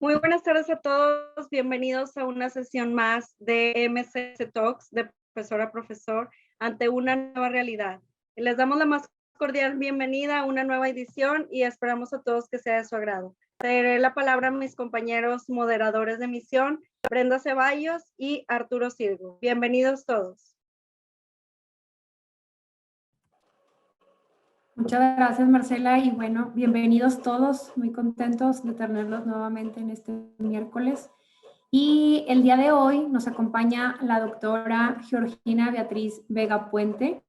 Muy buenas tardes a todos, bienvenidos a una sesión más de MCC Talks, de profesor a profesor, ante una nueva realidad. Les damos la más cordial bienvenida a una nueva edición y esperamos a todos que sea de su agrado. Cederé la palabra a mis compañeros moderadores de emisión, Brenda Ceballos y Arturo Sirgo. Bienvenidos todos. Muchas gracias, Marcela, y bueno, bienvenidos todos, muy contentos de tenerlos nuevamente en este miércoles. Y el día de hoy nos acompaña la doctora Georgina Beatriz Vega Puente.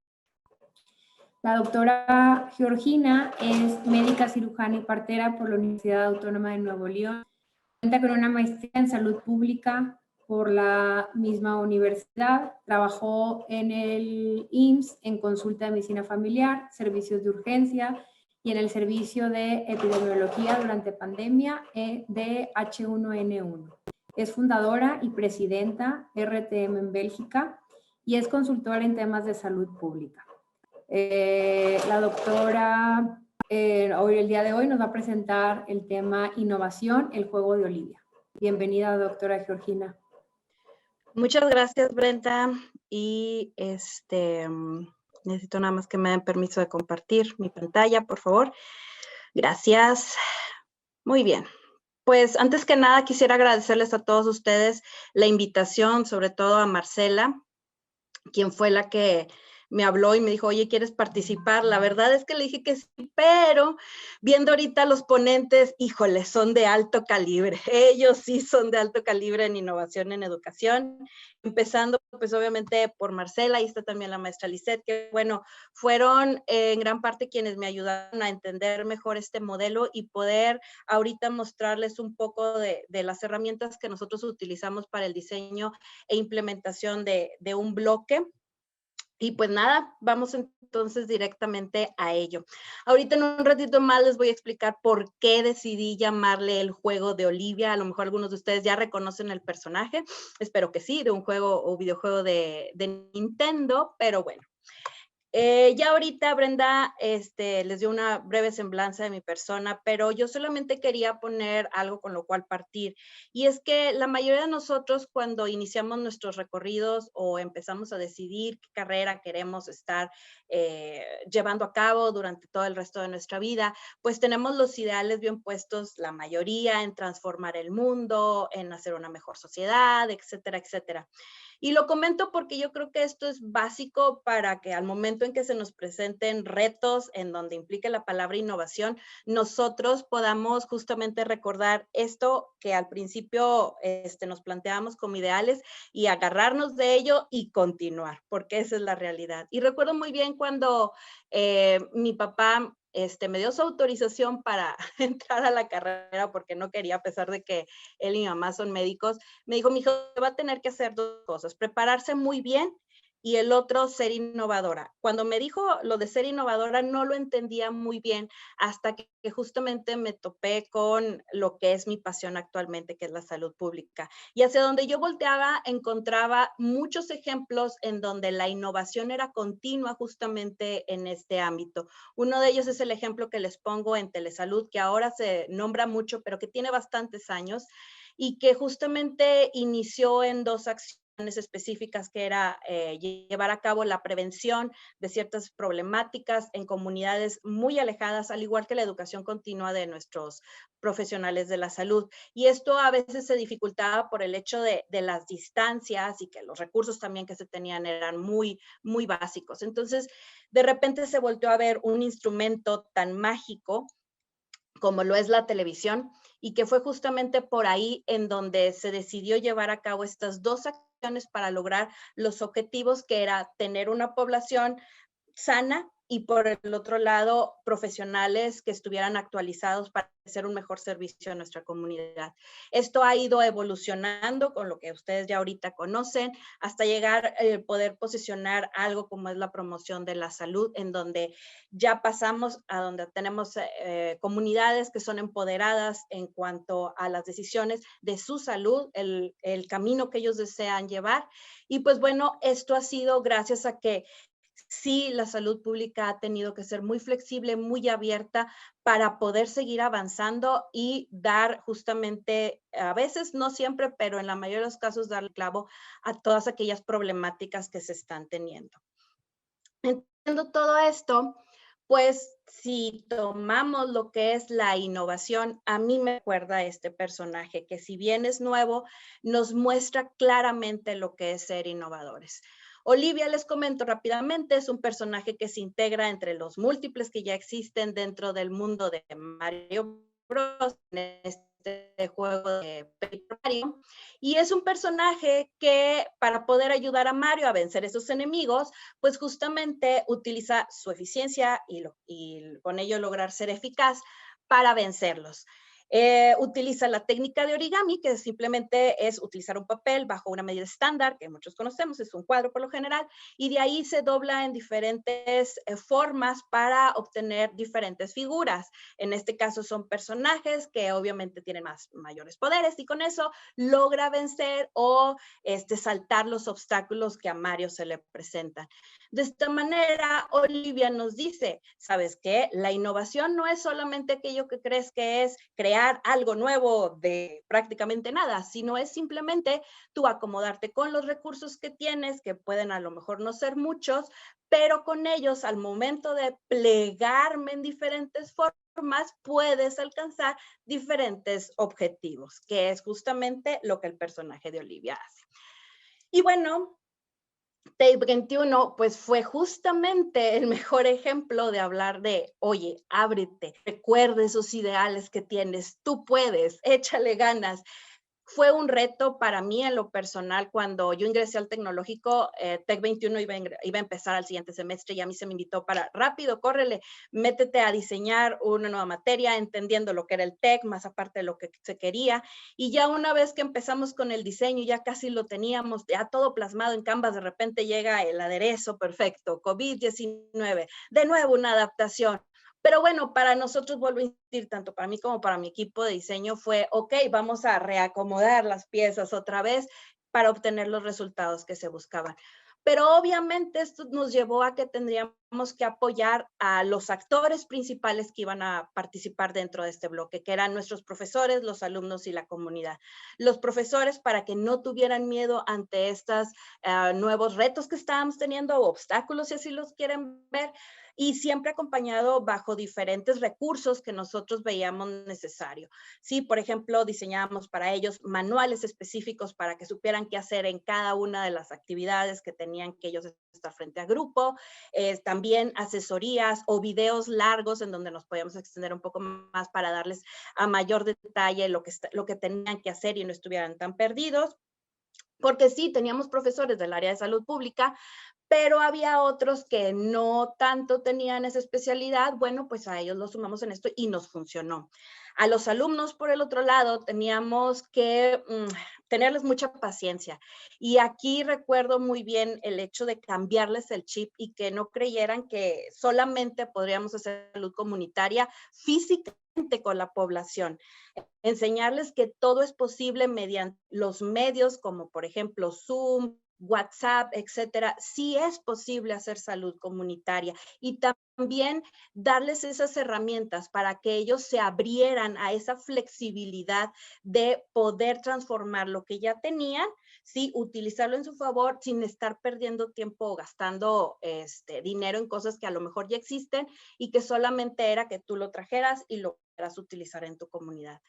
La doctora Georgina es médica cirujana y partera por la Universidad Autónoma de Nuevo León. Cuenta con una maestría en salud pública por la misma universidad. Trabajó en el IMSS en consulta de medicina familiar, servicios de urgencia y en el servicio de epidemiología durante pandemia de H1N1. Es fundadora y presidenta RTM en Bélgica y es consultora en temas de salud pública. La doctora hoy, el día de hoy, nos va a presentar el tema innovación, el juego de Olivia. Bienvenida, doctora Georgina. Muchas gracias, Brenda. Y necesito nada más que me den permiso de compartir mi pantalla, por favor. Gracias. Muy bien. Pues antes que nada quisiera agradecerles a todos ustedes la invitación, sobre todo a Marcela, quien fue la que me habló y me dijo, oye, ¿quieres participar? La verdad es que le dije que sí, pero viendo ahorita los ponentes, híjole, son de alto calibre. Ellos sí son de alto calibre en innovación en educación, empezando pues obviamente por Marcela, y está también la maestra Lisette, que bueno, fueron en gran parte quienes me ayudaron a entender mejor este modelo y poder ahorita mostrarles un poco de las herramientas que nosotros utilizamos para el diseño e implementación de un bloque. Y pues nada, vamos entonces directamente a ello. Ahorita en un ratito más les voy a explicar por qué decidí llamarle el juego de Olivia. A lo mejor algunos de ustedes ya reconocen el personaje, espero que sí, de un juego o videojuego de Nintendo, pero bueno. Ya ahorita Brenda les dio una breve semblanza de mi persona, pero yo solamente quería poner algo con lo cual partir. Y es que la mayoría de nosotros cuando iniciamos nuestros recorridos o empezamos a decidir qué carrera queremos estar llevando a cabo durante todo el resto de nuestra vida, pues tenemos los ideales bien puestos, la mayoría, en transformar el mundo, en hacer una mejor sociedad, etcétera, etcétera. Y lo comento porque yo creo que esto es básico para que al momento en que se nos presenten retos en donde implique la palabra innovación, nosotros podamos justamente recordar esto que al principio nos planteamos como ideales y agarrarnos de ello y continuar, porque esa es la realidad. Y recuerdo muy bien cuando mi papá me dio su autorización para entrar a la carrera porque no quería, a pesar de que él y mi mamá son médicos, me dijo, mi hijo va a tener que hacer dos cosas, prepararse muy bien y el otro, ser innovadora. Cuando me dijo lo de ser innovadora, no lo entendía muy bien hasta que justamente me topé con lo que es mi pasión actualmente, que es la salud pública. Y hacia donde yo volteaba, encontraba muchos ejemplos en donde la innovación era continua justamente en este ámbito. Uno de ellos es el ejemplo que les pongo en Telesalud, que ahora se nombra mucho, pero que tiene bastantes años y que justamente inició en dos acciones específicas, que era llevar a cabo la prevención de ciertas problemáticas en comunidades muy alejadas, al igual que la educación continua de nuestros profesionales de la salud. Y esto a veces se dificultaba por el hecho de las distancias y que los recursos también que se tenían eran muy, muy básicos. Entonces, de repente se volvió a ver un instrumento tan mágico como lo es la televisión, y que fue justamente por ahí en donde se decidió llevar a cabo estas dos acciones para lograr los objetivos, que era tener una población sana y por el otro lado profesionales que estuvieran actualizados para hacer un mejor servicio a nuestra comunidad. Esto ha ido evolucionando con lo que ustedes ya ahorita conocen hasta llegar a poder posicionar algo como es la promoción de la salud, en donde ya pasamos a donde tenemos comunidades que son empoderadas en cuanto a las decisiones de su salud, el camino que ellos desean llevar. Y pues bueno, esto ha sido gracias a que sí, la salud pública ha tenido que ser muy flexible, muy abierta para poder seguir avanzando y dar justamente, a veces, no siempre, pero en la mayoría de los casos, dar el clavo a todas aquellas problemáticas que se están teniendo. Entiendo todo esto, pues si tomamos lo que es la innovación, a mí me recuerda este personaje que, si bien es nuevo, nos muestra claramente lo que es ser innovadores. Olivia, les comento rápidamente, es un personaje que se integra entre los múltiples que ya existen dentro del mundo de Mario Bros. En este juego de Paper Mario, y es un personaje que, para poder ayudar a Mario a vencer esos enemigos, pues justamente utiliza su eficiencia y con ello lograr ser eficaz para vencerlos. Utiliza la técnica de origami, que simplemente es utilizar un papel bajo una medida estándar, que muchos conocemos, es un cuadro por lo general, y de ahí se dobla en diferentes formas para obtener diferentes figuras. En este caso son personajes que obviamente tienen mayores poderes, y con eso logra vencer o saltar los obstáculos que a Mario se le presentan. De esta manera, Olivia nos dice, ¿sabes qué? La innovación no es solamente aquello que crees que es crear algo nuevo de prácticamente nada, sino es simplemente tú acomodarte con los recursos que tienes, que pueden a lo mejor no ser muchos, pero con ellos, al momento de plegarme en diferentes formas, puedes alcanzar diferentes objetivos, que es justamente lo que el personaje de Olivia hace. Y bueno, Take 21, pues fue justamente el mejor ejemplo de hablar de, oye, ábrete, recuerda esos ideales que tienes, tú puedes, échale ganas. Fue un reto para mí en lo personal cuando yo ingresé al tecnológico. Tec 21 iba a empezar al siguiente semestre y a mí se me invitó para, rápido, córrele, métete a diseñar una nueva materia, entendiendo lo que era el TEC, más aparte de lo que se quería. Y ya una vez que empezamos con el diseño, ya casi lo teníamos, ya todo plasmado en Canvas, de repente llega el aderezo perfecto, COVID-19, de nuevo una adaptación. Pero bueno, para nosotros, vuelvo a insistir, tanto para mí como para mi equipo de diseño, fue, ok, vamos a reacomodar las piezas otra vez para obtener los resultados que se buscaban. Pero obviamente esto nos llevó a que tendríamos que apoyar a los actores principales que iban a participar dentro de este bloque, que eran nuestros profesores, los alumnos y la comunidad. Los profesores, para que no tuvieran miedo ante estos nuevos retos que estábamos teniendo, o obstáculos, si así los quieren ver, y siempre acompañado bajo diferentes recursos que nosotros veíamos necesario. Sí, por ejemplo, diseñábamos para ellos manuales específicos para que supieran qué hacer en cada una de las actividades que tenían que ellos estar frente a grupo, también asesorías o videos largos en donde nos podíamos extender un poco más para darles a mayor detalle lo que tenían que hacer y no estuvieran tan perdidos. Porque sí, teníamos profesores del área de salud pública, pero había otros que no tanto tenían esa especialidad. Bueno, pues a ellos los sumamos en esto y nos funcionó. A los alumnos, por el otro lado, teníamos que tenerles mucha paciencia. Y aquí recuerdo muy bien el hecho de cambiarles el chip y que no creyeran que solamente podríamos hacer salud comunitaria físicamente con la población. Enseñarles que todo es posible mediante los medios como, por ejemplo, Zoom, WhatsApp, etcétera. Sí es posible hacer salud comunitaria, y también darles esas herramientas para que ellos se abrieran a esa flexibilidad de poder transformar lo que ya tenían, sí, utilizarlo en su favor sin estar perdiendo tiempo o gastando dinero en cosas que a lo mejor ya existen y que solamente era que tú lo trajeras y lo pudieras utilizar en tu comunidad.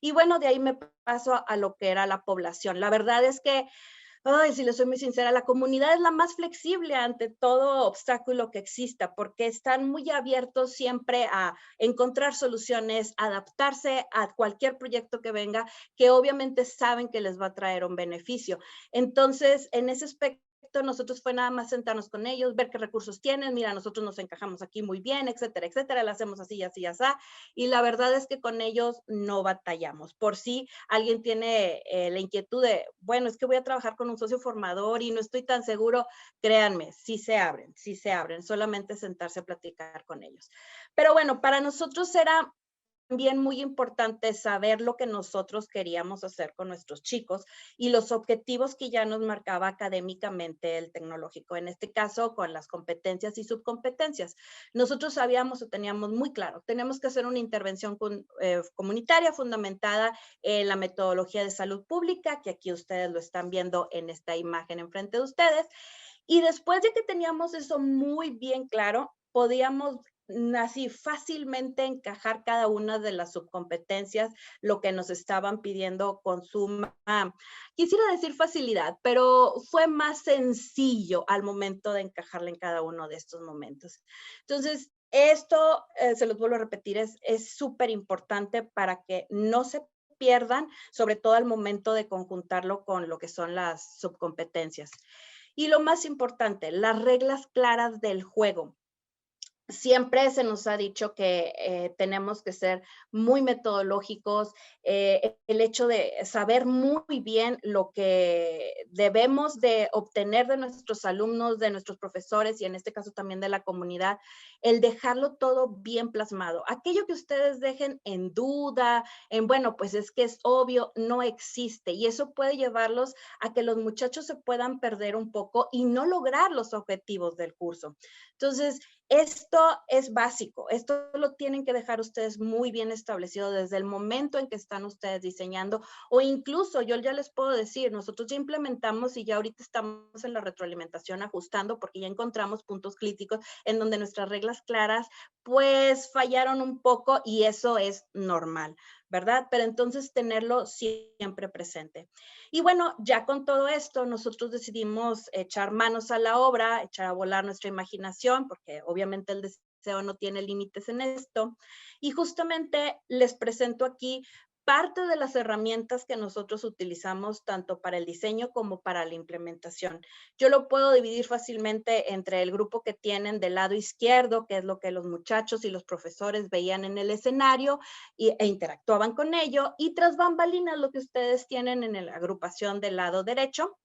Y bueno, de ahí me paso a lo que era la población. La verdad es que, ay, si les soy muy sincera, la comunidad es la más flexible ante todo obstáculo que exista, porque están muy abiertos siempre a encontrar soluciones, adaptarse a cualquier proyecto que venga, que obviamente saben que les va a traer un beneficio. Entonces, en ese aspecto, nosotros fue nada más sentarnos con ellos, ver qué recursos tienen, mira, nosotros nos encajamos aquí muy bien, etcétera, etcétera, lo hacemos así, así, así, y la verdad es que con ellos no batallamos. Por si alguien tiene la inquietud de, bueno, es que voy a trabajar con un socio formador y no estoy tan seguro, créanme, sí se abren, solamente sentarse a platicar con ellos. Pero bueno, para nosotros era también muy importante saber lo que nosotros queríamos hacer con nuestros chicos y los objetivos que ya nos marcaba académicamente el tecnológico, en este caso con las competencias y subcompetencias. Nosotros sabíamos o teníamos muy claro, tenemos que hacer una intervención comunitaria fundamentada en la metodología de salud pública, que aquí ustedes lo están viendo en esta imagen enfrente de ustedes. Y después de que teníamos eso muy bien claro, podíamos así fácilmente encajar cada una de las subcompetencias, lo que nos estaban pidiendo con suma, quisiera decir facilidad, pero fue más sencillo al momento de encajarla en cada uno de estos momentos. Entonces, esto, se los vuelvo a repetir, es súper importante para que no se pierdan, sobre todo al momento de conjuntarlo con lo que son las subcompetencias. Y lo más importante, las reglas claras del juego. Siempre se nos ha dicho que tenemos que ser muy metodológicos, el hecho de saber muy bien lo que debemos de obtener de nuestros alumnos, de nuestros profesores y en este caso también de la comunidad, el dejarlo todo bien plasmado. Aquello que ustedes dejen en duda, bueno, pues es que es obvio, no existe y eso puede llevarlos a que los muchachos se puedan perder un poco y no lograr los objetivos del curso. Entonces, esto es básico, esto lo tienen que dejar ustedes muy bien establecido desde el momento en que están ustedes diseñando o incluso yo ya les puedo decir, nosotros ya implementamos y ya ahorita estamos en la retroalimentación ajustando porque ya encontramos puntos críticos en donde nuestras reglas claras pues fallaron un poco y eso es normal, ¿verdad? Pero entonces tenerlo siempre presente. Y bueno, ya con todo esto, nosotros decidimos echar manos a la obra, echar a volar nuestra imaginación, porque obviamente el deseo no tiene límites en esto. Y justamente les presento aquí parte de las herramientas que nosotros utilizamos tanto para el diseño como para la implementación. Yo lo puedo dividir fácilmente entre el grupo que tienen del lado izquierdo, que es lo que los muchachos y los profesores veían en el escenario e interactuaban con ello, y tras bambalinas lo que ustedes tienen en la agrupación del lado derecho,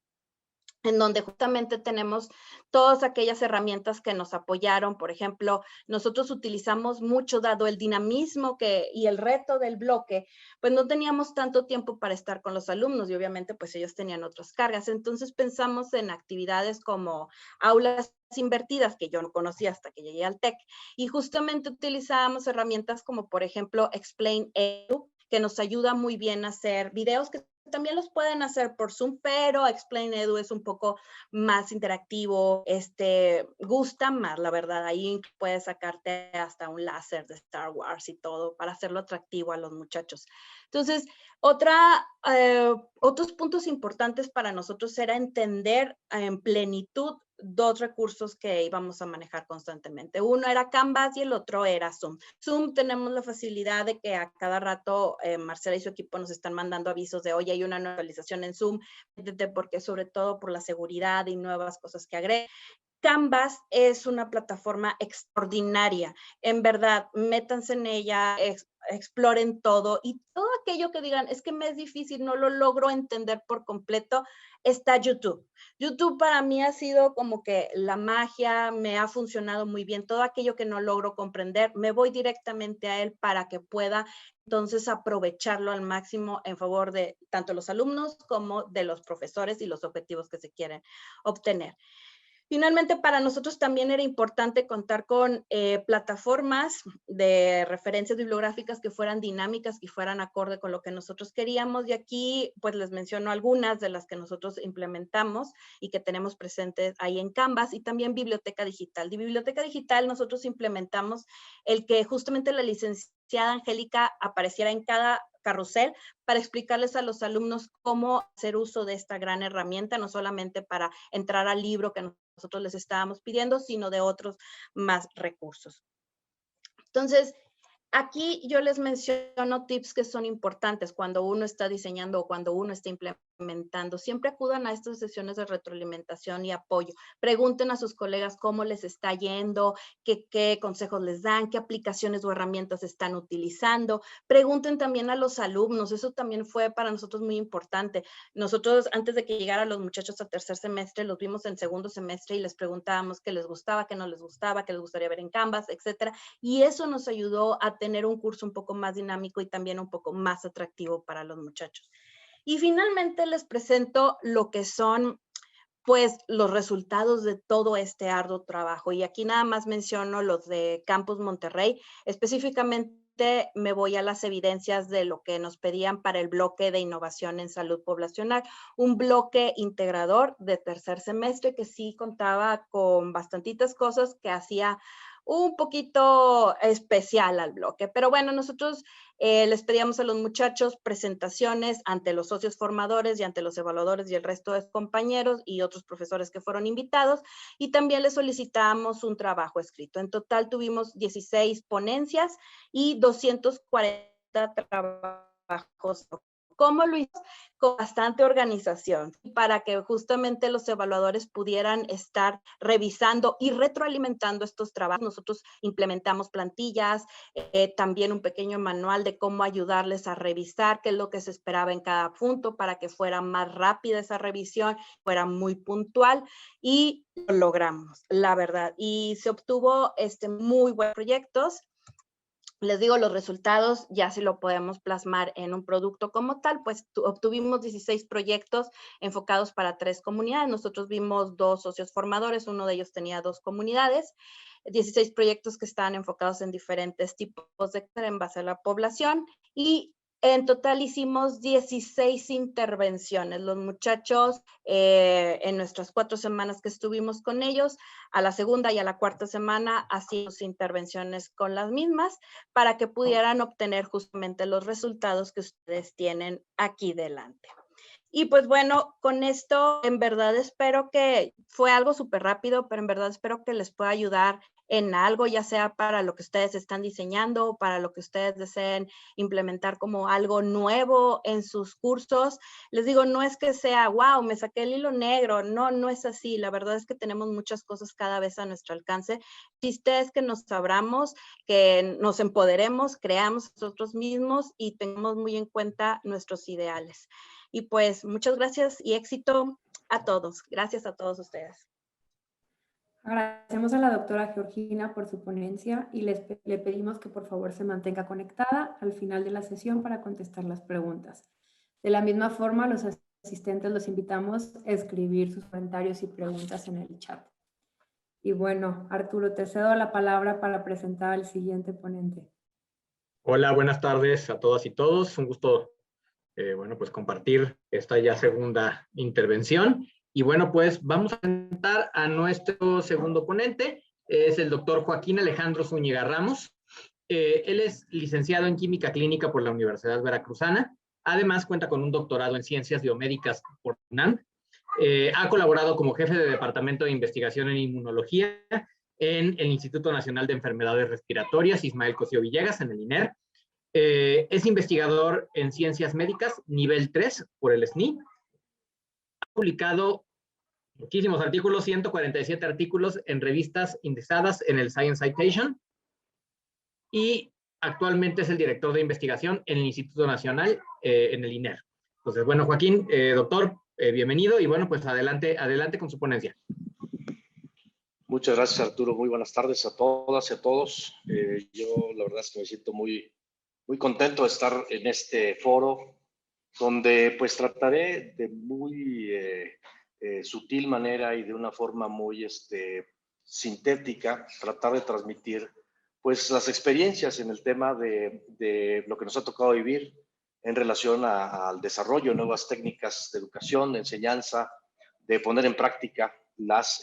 en donde justamente tenemos todas aquellas herramientas que nos apoyaron. Por ejemplo, nosotros utilizamos mucho, dado el dinamismo y el reto del bloque, pues no teníamos tanto tiempo para estar con los alumnos y obviamente pues ellos tenían otras cargas. Entonces pensamos en actividades como aulas invertidas, que yo no conocía hasta que llegué al TEC, y justamente utilizábamos herramientas como por ejemplo Explain Edu, que nos ayuda muy bien a hacer videos que también los pueden hacer por Zoom, pero Explain Edu es un poco más interactivo, gusta más, la verdad. Ahí puedes sacarte hasta un láser de Star Wars y todo para hacerlo atractivo a los muchachos. Entonces, otros puntos importantes para nosotros era entender en plenitud dos recursos que íbamos a manejar constantemente. Uno era Canvas y el otro era Zoom. Zoom tenemos la facilidad de que a cada rato Marcela y su equipo nos están mandando avisos de hoy hay una nueva actualización en Zoom, porque sobre todo por la seguridad y nuevas cosas que agregue. Canvas es una plataforma extraordinaria. En verdad, métanse en ella, exploren todo y todo aquello que digan, es que me es difícil, no lo logro entender por completo, está YouTube. YouTube para mí ha sido como que la magia, me ha funcionado muy bien. Todo aquello que no logro comprender, me voy directamente a él para que pueda entonces aprovecharlo al máximo en favor de tanto los alumnos como de los profesores y los objetivos que se quieren obtener. Finalmente, para nosotros también era importante contar con plataformas de referencias bibliográficas que fueran dinámicas, que fueran acorde con lo que nosotros queríamos. Y aquí, pues, les menciono algunas de las que nosotros implementamos y que tenemos presentes ahí en Canvas, y también biblioteca digital. De biblioteca digital nosotros implementamos el que justamente la licenciada Angélica apareciera en cada carrusel para explicarles a los alumnos cómo hacer uso de esta gran herramienta, no solamente para entrar al libro que nosotros les estábamos pidiendo, sino de otros más recursos. Entonces, aquí yo les menciono tips que son importantes cuando uno está diseñando o cuando uno está implementando. Siempre acudan a estas sesiones de retroalimentación y apoyo. Pregunten a sus colegas cómo les está yendo, qué consejos les dan, qué aplicaciones o herramientas están utilizando. Pregunten también a los alumnos. Eso también fue para nosotros muy importante. Nosotros, antes de que llegaran los muchachos a tercer semestre, los vimos en segundo semestre y les preguntábamos qué les gustaba, qué no les gustaba, qué les gustaría ver en Canvas, etcétera. Y eso nos ayudó a tener un curso un poco más dinámico y también un poco más atractivo para los muchachos. Y finalmente les presento lo que son pues los resultados de todo este arduo trabajo. Y aquí nada más menciono los de Campus Monterrey. Específicamente me voy a las evidencias de lo que nos pedían para el bloque de innovación en salud poblacional, un bloque integrador de tercer semestre que sí contaba con bastantitas cosas que hacía un poquito especial al bloque. Pero bueno, nosotros les pedíamos a los muchachos presentaciones ante los socios formadores y ante los evaluadores y el resto de compañeros y otros profesores que fueron invitados, y también les solicitábamos un trabajo escrito. En total tuvimos 16 ponencias y 240 trabajos. ¿Cómo lo hicimos? Con bastante organización, para que justamente los evaluadores pudieran estar revisando y retroalimentando estos trabajos. Nosotros implementamos plantillas, también un pequeño manual de cómo ayudarles a revisar qué es lo que se esperaba en cada punto para que fuera más rápida esa revisión, fuera muy puntual, y lo logramos, la verdad. Y se obtuvo muy buenos proyectos. Les digo, los resultados ya si lo podemos plasmar en un producto como tal, pues obtuvimos 16 proyectos enfocados para 3 comunidades. Nosotros vimos 2 socios formadores, uno de ellos tenía 2 comunidades, 16 proyectos que estaban enfocados en diferentes tipos de en base a la población, y en total hicimos 16 intervenciones. Los muchachos, en nuestras 4 semanas que estuvimos con ellos, a la segunda y a la cuarta semana hacíamos intervenciones con las mismas para que pudieran obtener justamente los resultados que ustedes tienen aquí delante. Y pues bueno, con esto en verdad espero que fue algo súper rápido, pero en verdad espero que les pueda ayudar en algo, ya sea para lo que ustedes están diseñando o para lo que ustedes deseen implementar como algo nuevo en sus cursos. Les digo, no es que sea, wow, me saqué el hilo negro. No, no es así. La verdad es que tenemos muchas cosas cada vez a nuestro alcance. El chiste es que nos abramos, que nos empoderemos, creamos nosotros mismos y tengamos muy en cuenta nuestros ideales. Y pues muchas gracias y éxito a todos. Gracias a todos ustedes. Agradecemos a la doctora Georgina por su ponencia y le pedimos que por favor se mantenga conectada al final de la sesión para contestar las preguntas. De la misma forma, los asistentes los invitamos a escribir sus comentarios y preguntas en el chat. Y bueno, Arturo, te cedo la palabra para presentar al siguiente ponente. Hola, buenas tardes a todas y todos. Un gusto, bueno, pues compartir esta ya segunda intervención. Y bueno, pues vamos a presentar a nuestro segundo ponente. Es el doctor Joaquín Alejandro Zúñiga Ramos. Él es licenciado en Química Clínica por la Universidad Veracruzana. Además, cuenta con un doctorado en Ciencias Biomédicas por UNAM. Ha colaborado como jefe de Departamento de Investigación en Inmunología en el Instituto Nacional de Enfermedades Respiratorias Ismael Cosío Villegas, en el INER. Es investigador en Ciencias Médicas, nivel 3 por el SNI. Ha publicado muchísimos artículos, 147 artículos en revistas indexadas en el Science Citation. Y actualmente es el director de investigación en el Instituto Nacional, en el INER. Entonces, bueno, Joaquín, doctor, bienvenido y bueno, pues adelante con su ponencia. Muchas gracias, Arturo. Muy buenas tardes a todas y a todos. Yo la verdad es que me siento muy contento de estar en este foro, donde pues trataré de muy sutil manera y de una forma muy sintética, tratar de transmitir pues las experiencias en el tema de lo que nos ha tocado vivir en relación al desarrollo de nuevas técnicas de educación, de enseñanza, de poner en práctica las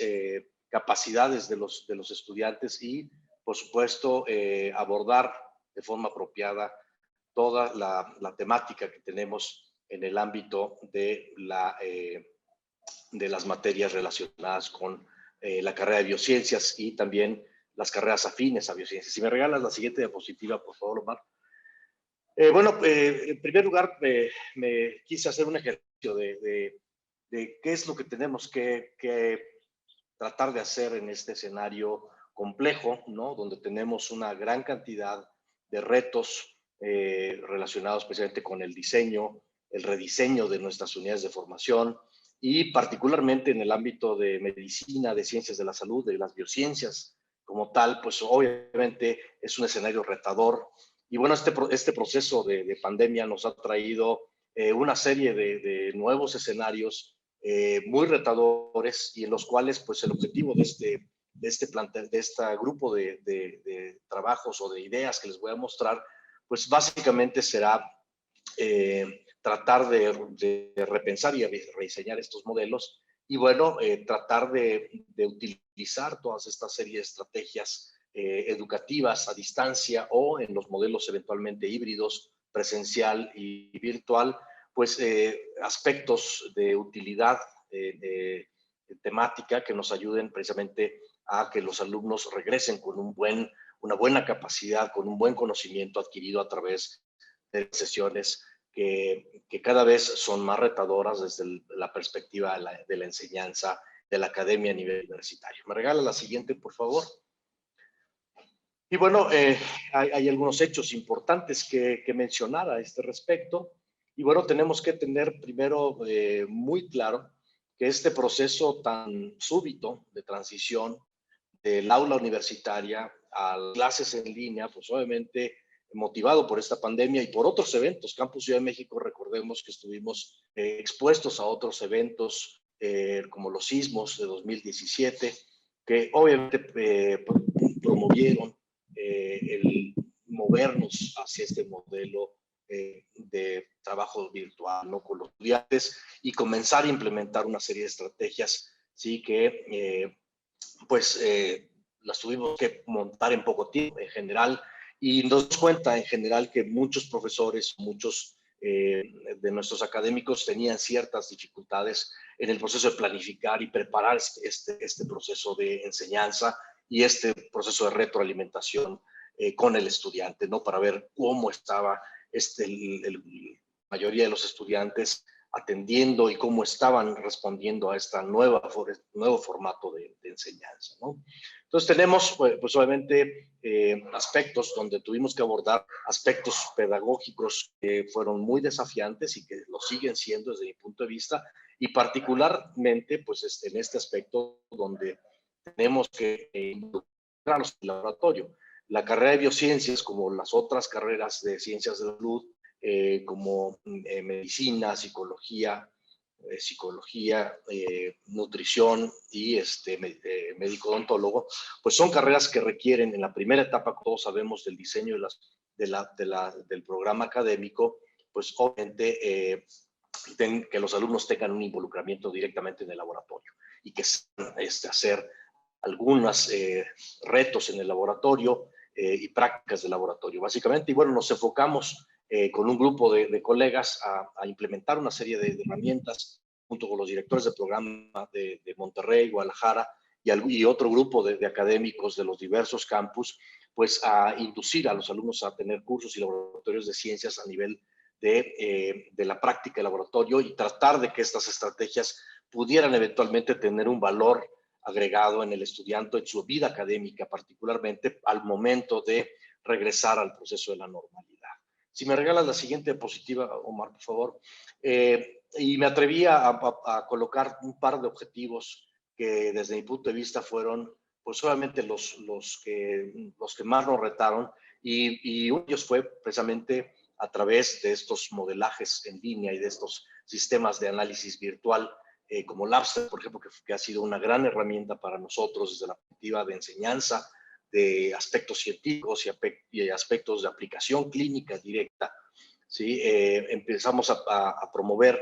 capacidades de los estudiantes y, por supuesto, abordar de forma apropiada toda la temática que tenemos en el ámbito de las materias relacionadas con la carrera de biociencias y también las carreras afines a biociencias. Si me regalas la siguiente diapositiva, por favor, Omar. En primer lugar, me quise hacer un ejercicio de qué es lo que tenemos que tratar de hacer en este escenario complejo, ¿no? Donde tenemos una gran cantidad de retos relacionados especialmente con el diseño, el rediseño de nuestras unidades de formación y particularmente en el ámbito de medicina, de ciencias de la salud, de las biociencias como tal, pues obviamente es un escenario retador Y bueno, este proceso de pandemia nos ha traído una serie de nuevos escenarios muy retadores y en los cuales pues el objetivo de este grupo de trabajos o de ideas que les voy a mostrar, pues básicamente será tratar de repensar y rediseñar estos modelos y bueno, tratar de utilizar todas estas series de estrategias educativas a distancia o en los modelos eventualmente híbridos, presencial y virtual, pues aspectos de utilidad temática que nos ayuden precisamente a que los alumnos regresen con una buena capacidad, con un buen conocimiento adquirido a través de sesiones que cada vez son más retadoras desde la perspectiva de la enseñanza, de la academia a nivel universitario. ¿Me regala la siguiente, por favor? Y bueno, hay algunos hechos importantes que mencionar a este respecto. Y bueno, tenemos que tener primero muy claro que este proceso tan súbito de transición del aula universitaria a clases en línea, pues obviamente motivado por esta pandemia y por otros eventos. Campus Ciudad de México, recordemos que estuvimos expuestos a otros eventos como los sismos de 2017, que obviamente promovieron el movernos hacia este modelo de trabajo virtual, ¿no? Con los estudiantes y comenzar a implementar una serie de estrategias, ¿sí? Que las tuvimos que montar en poco tiempo en general y nos damos cuenta en general que muchos profesores, muchos de nuestros académicos tenían ciertas dificultades en el proceso de planificar y preparar este proceso de enseñanza y este proceso de retroalimentación con el estudiante, ¿no? Para ver cómo estaba la mayoría de los estudiantes atendiendo y cómo estaban respondiendo a este nuevo formato de enseñanza, ¿no? Entonces tenemos, pues obviamente, aspectos donde tuvimos que abordar aspectos pedagógicos que fueron muy desafiantes y que lo siguen siendo desde mi punto de vista, y particularmente, pues en este aspecto donde tenemos que involucrarnos en el laboratorio. La carrera de biociencias, como las otras carreras de ciencias de la salud, como medicina, psicología, nutrición y médico odontólogo, pues son carreras que requieren en la primera etapa, como todos sabemos, del diseño del programa académico, pues obviamente que los alumnos tengan un involucramiento directamente en el laboratorio y que hacer algunos retos en el laboratorio y prácticas de laboratorio, básicamente. Y bueno, nos enfocamos con un grupo de colegas a implementar una serie de herramientas junto con los directores de programa de Monterrey, Guadalajara y otro grupo de académicos de los diversos campus, pues a inducir a los alumnos a tener cursos y laboratorios de ciencias a nivel de la práctica de laboratorio y tratar de que estas estrategias pudieran eventualmente tener un valor agregado en el estudiante, en su vida académica, particularmente al momento de regresar al proceso de la normalidad. Si me regalas la siguiente diapositiva, Omar, por favor. Y me atreví a colocar un par de objetivos que desde mi punto de vista fueron pues obviamente los que más nos retaron y uno de ellos fue precisamente a través de estos modelajes en línea y de estos sistemas de análisis virtual como Labster, por ejemplo, que ha sido una gran herramienta para nosotros desde la perspectiva de enseñanza, de aspectos científicos y aspectos de aplicación clínica directa. ¿Sí? Empezamos a promover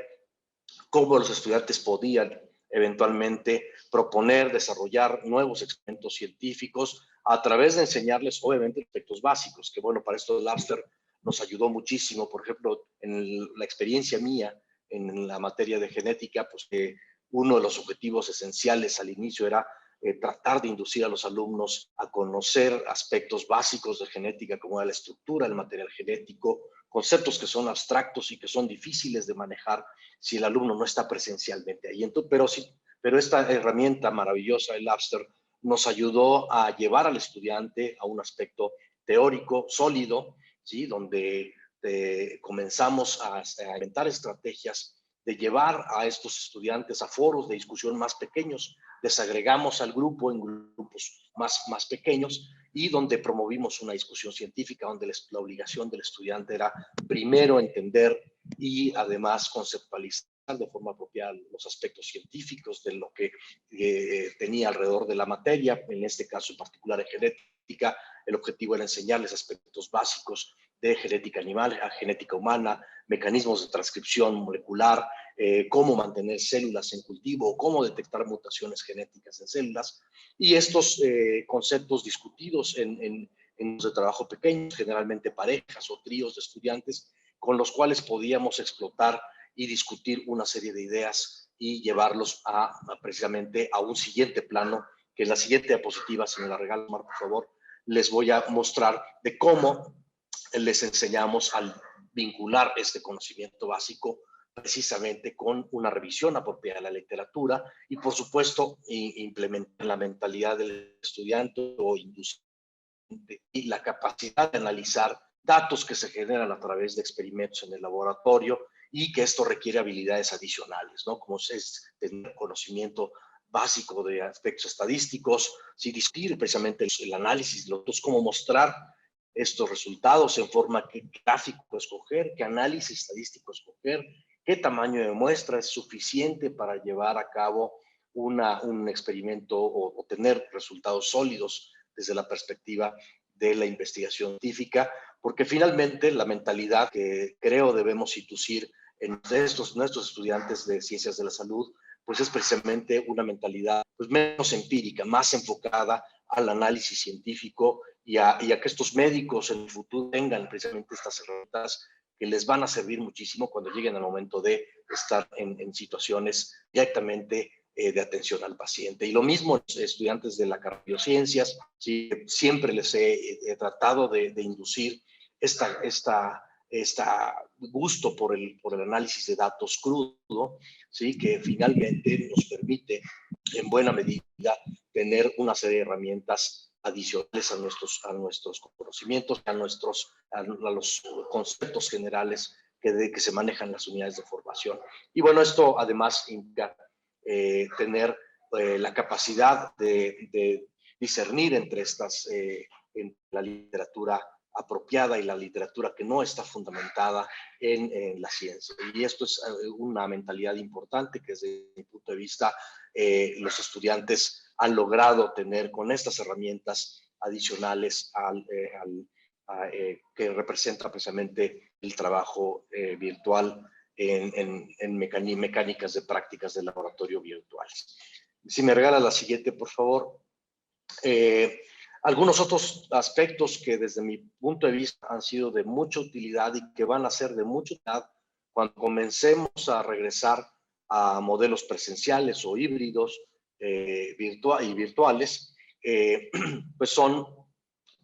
cómo los estudiantes podían eventualmente proponer, desarrollar nuevos experimentos científicos a través de enseñarles, obviamente, aspectos básicos, que bueno, para esto el Labster nos ayudó muchísimo. Por ejemplo, en la experiencia mía en la materia de genética, pues uno de los objetivos esenciales al inicio era tratar de inducir a los alumnos a conocer aspectos básicos de genética, como la estructura del material genético, conceptos que son abstractos y que son difíciles de manejar si el alumno no está presencialmente ahí. Entonces, pero esta herramienta maravillosa, el Labster, nos ayudó a llevar al estudiante a un aspecto teórico sólido, ¿sí? Donde comenzamos a inventar estrategias de llevar a estos estudiantes a foros de discusión más pequeños, desagregamos al grupo en grupos más pequeños y donde promovimos una discusión científica, donde la obligación del estudiante era primero entender y además conceptualizar de forma apropiada los aspectos científicos de lo que tenía alrededor de la materia, en este caso en particular en genética. El objetivo era enseñarles aspectos básicos de genética animal, a genética humana, mecanismos de transcripción molecular, cómo mantener células en cultivo, cómo detectar mutaciones genéticas en células. Y estos conceptos discutidos en grupos de trabajo pequeños, generalmente parejas o tríos de estudiantes, con los cuales podíamos explotar y discutir una serie de ideas y llevarlos precisamente a un siguiente plano, que en la siguiente diapositiva, si me la regala, Mar, por favor, les voy a mostrar de cómo les enseñamos a vincular este conocimiento básico precisamente con una revisión apropiada de la literatura y, por supuesto, implementar la mentalidad del estudiante o inducente y la capacidad de analizar datos que se generan a través de experimentos en el laboratorio y que esto requiere habilidades adicionales, ¿no? Como es tener conocimiento básico de aspectos estadísticos, sí, discutir precisamente el análisis, cómo mostrar estos resultados en forma, qué gráfico escoger, qué análisis estadístico escoger, qué tamaño de muestra es suficiente para llevar a cabo un experimento o tener resultados sólidos desde la perspectiva de la investigación científica, porque finalmente la mentalidad que creo debemos inducir en nuestros estudiantes de ciencias de la salud, pues es precisamente una mentalidad pues menos empírica, más enfocada al análisis científico y a que estos médicos en el futuro tengan precisamente estas herramientas que les van a servir muchísimo cuando lleguen al momento de estar en situaciones directamente de atención al paciente. Y lo mismo los estudiantes de la carrera de biociencias, ¿sí? Siempre les he tratado de inducir esta gusto por el análisis de datos crudo, ¿sí? Que finalmente nos permite en buena medida tener una serie de herramientas adicionales a nuestros conocimientos, a los conceptos generales que se manejan en las unidades de formación. Y bueno, esto además implica tener la capacidad de discernir entre en la literatura apropiada y la literatura que no está fundamentada en la ciencia. Y esto es una mentalidad importante que desde mi punto de vista los estudiantes han logrado tener con estas herramientas adicionales que representa precisamente el trabajo virtual en mecánicas de prácticas de laboratorio virtuales. Si me regala la siguiente, por favor. Algunos otros aspectos que desde mi punto de vista han sido de mucha utilidad y que van a ser de mucha utilidad cuando comencemos a regresar a modelos presenciales o híbridos virtuales, pues son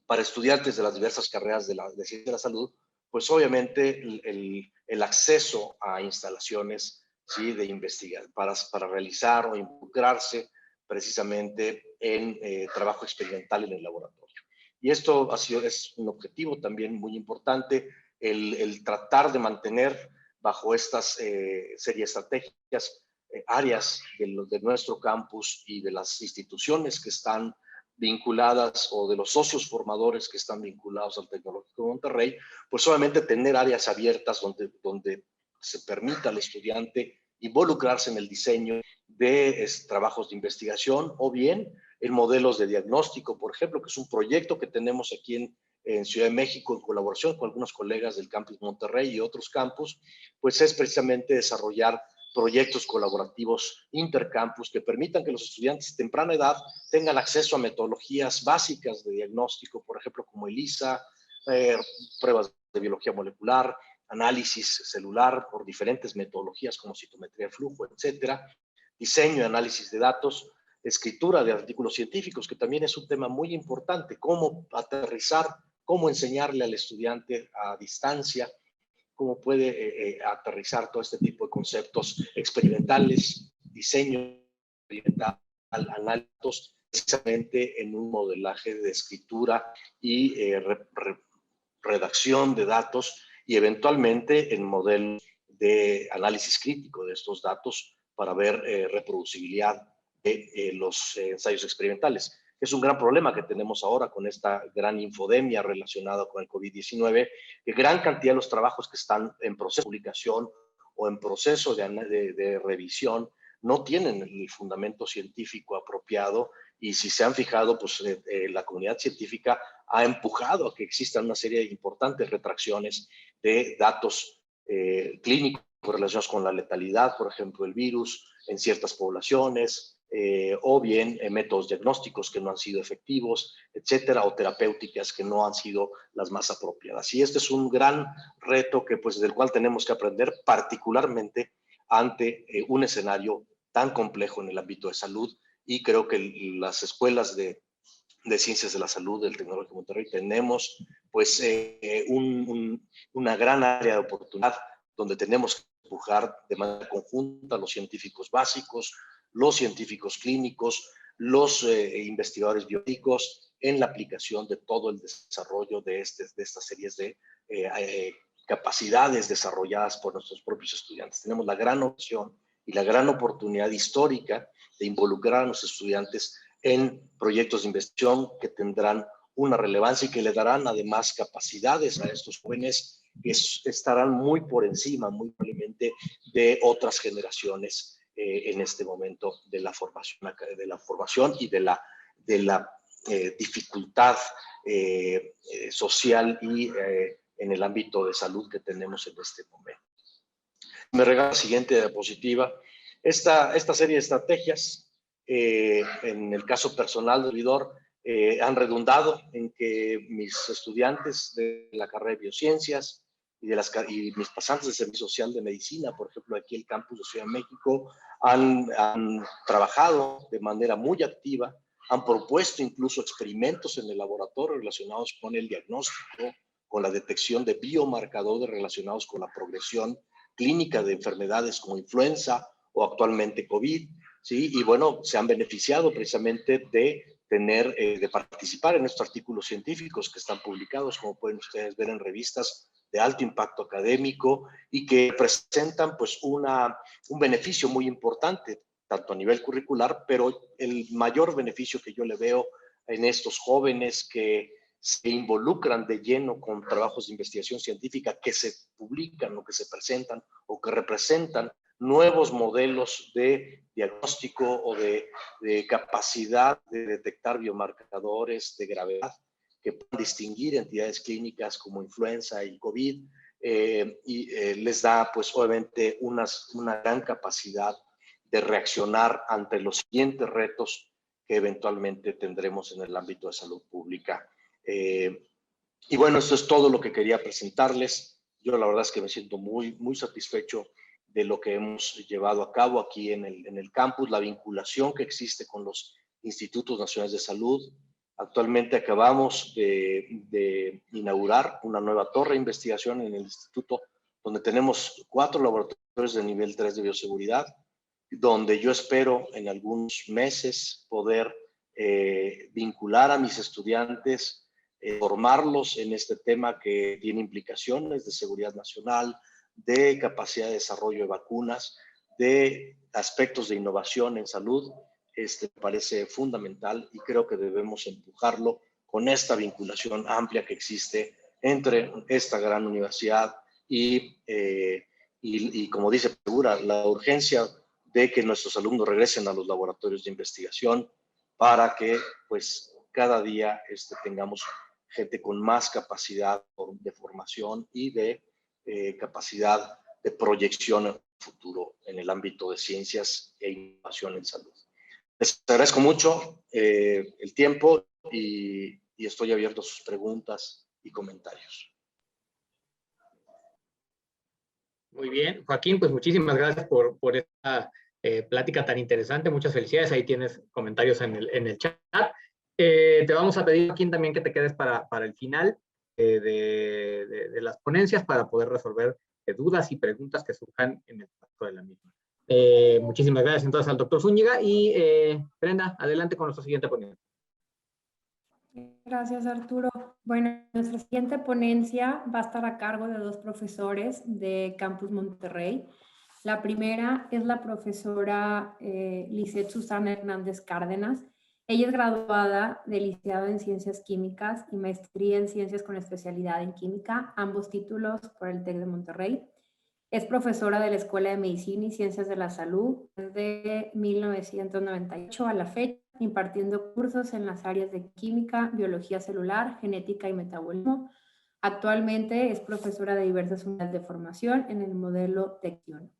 para estudiantes de las diversas carreras de ciencia de la salud, pues obviamente el acceso a instalaciones, ¿sí? De investigación para realizar o involucrarse precisamente en trabajo experimental en el laboratorio. Y esto es un objetivo también muy importante, el tratar de mantener bajo estas serie de estrategias áreas de nuestro campus y de las instituciones que están vinculadas o de los socios formadores que están vinculados al Tecnológico de Monterrey, pues obviamente tener áreas abiertas donde se permita al estudiante involucrarse en el diseño de trabajos de investigación o bien en modelos de diagnóstico, por ejemplo, que es un proyecto que tenemos aquí en Ciudad de México en colaboración con algunos colegas del campus Monterrey y otros campus, pues es precisamente desarrollar proyectos colaborativos intercampus que permitan que los estudiantes de temprana edad tengan acceso a metodologías básicas de diagnóstico, por ejemplo, como ELISA, pruebas de biología molecular, análisis celular por diferentes metodologías como citometría de flujo, etcétera, diseño y análisis de datos, escritura de artículos científicos, que también es un tema muy importante, cómo aterrizar, cómo enseñarle al estudiante a distancia, cómo puede aterrizar todo este tipo de conceptos experimentales, diseño experimental, análisis, precisamente en un modelaje de escritura y redacción de datos y eventualmente en modelos de análisis crítico de estos datos para ver reproducibilidad de los ensayos experimentales. Es un gran problema que tenemos ahora con esta gran infodemia relacionada con el COVID-19, que gran cantidad de los trabajos que están en proceso de publicación o en proceso de revisión no tienen el fundamento científico apropiado, y si se han fijado, pues la comunidad científica ha empujado a que existan una serie de importantes retracciones de datos clínicos relacionados con la letalidad, por ejemplo, el virus en ciertas poblaciones, o bien métodos diagnósticos que no han sido efectivos, etcétera, o terapéuticas que no han sido las más apropiadas. Y este es un gran reto que, pues, del cual tenemos que aprender, particularmente ante un escenario tan complejo en el ámbito de salud, y creo que las escuelas de Ciencias de la Salud del Tecnológico de Monterrey tenemos pues una gran área de oportunidad donde tenemos que empujar de manera conjunta los científicos básicos, los científicos clínicos, los investigadores biomédicos en la aplicación de todo el desarrollo de estas series de capacidades desarrolladas por nuestros propios estudiantes. Tenemos la gran opción y la gran oportunidad histórica de involucrar a nuestros estudiantes en proyectos de investigación que tendrán una relevancia y que le darán además capacidades a estos jóvenes que estarán muy por encima, muy probablemente, de otras generaciones en este momento de la formación y de la dificultad social y en el ámbito de salud que tenemos en este momento. Me regala la siguiente diapositiva. Esta serie de estrategias, en el caso personal del servidor, han redundado en que mis estudiantes de la carrera de biociencias y mis pasantes de servicio social de medicina, por ejemplo, aquí el campus de Ciudad de México, han trabajado de manera muy activa, han propuesto incluso experimentos en el laboratorio relacionados con el diagnóstico, con la detección de biomarcadores relacionados con la progresión clínica de enfermedades como influenza o actualmente COVID, ¿sí? Y bueno, se han beneficiado precisamente de participar en estos artículos científicos que están publicados, como pueden ustedes ver, en revistas de alto impacto académico y que presentan pues un beneficio muy importante, tanto a nivel curricular, pero el mayor beneficio que yo le veo en estos jóvenes que se involucran de lleno con trabajos de investigación científica que se publican o que se presentan o que representan nuevos modelos de diagnóstico o de capacidad de detectar biomarcadores de gravedad que puedan distinguir entidades clínicas como influenza y COVID, les da pues obviamente una gran capacidad de reaccionar ante los siguientes retos que eventualmente tendremos en el ámbito de salud pública. Y bueno, esto es todo lo que quería presentarles. Yo la verdad es que me siento muy, muy satisfecho de lo que hemos llevado a cabo aquí en el campus, la vinculación que existe con los institutos nacionales de salud. Actualmente acabamos de inaugurar una nueva torre de investigación en el instituto, donde tenemos 4 laboratorios de nivel 3 de bioseguridad, donde yo espero en algunos meses poder vincular a mis estudiantes, formarlos en este tema que tiene implicaciones de seguridad nacional, de capacidad de desarrollo de vacunas, de aspectos de innovación en salud. Me parece fundamental y creo que debemos empujarlo con esta vinculación amplia que existe entre esta gran universidad y como dice Segura, la urgencia de que nuestros alumnos regresen a los laboratorios de investigación para que pues cada día tengamos gente con más capacidad de formación y de capacidad de proyección en el futuro en el ámbito de ciencias e innovación en salud. Les agradezco mucho el tiempo y estoy abierto a sus preguntas y comentarios. Muy bien, Joaquín, pues muchísimas gracias por esta plática tan interesante. Muchas felicidades. Ahí tienes comentarios en el chat. Te vamos a pedir, Joaquín, también que te quedes para el final de las ponencias para poder resolver dudas y preguntas que surjan en el trato de la misma. Muchísimas gracias entonces al doctor Zúñiga y Brenda, adelante con nuestra siguiente ponencia. Gracias, Arturo. Bueno, nuestra siguiente ponencia va a estar a cargo de 2 profesores de Campus Monterrey. La primera es la profesora Lisette Susana Hernández Cárdenas. Ella es graduada de licenciado en Ciencias Químicas y maestría en Ciencias con especialidad en Química, ambos títulos por el TEC de Monterrey. Es profesora de la Escuela de Medicina y Ciencias de la Salud desde 1998 a la fecha, impartiendo cursos en las áreas de química, biología celular, genética y metabolismo. Actualmente es profesora de diversas unidades de formación en el modelo TEC-1.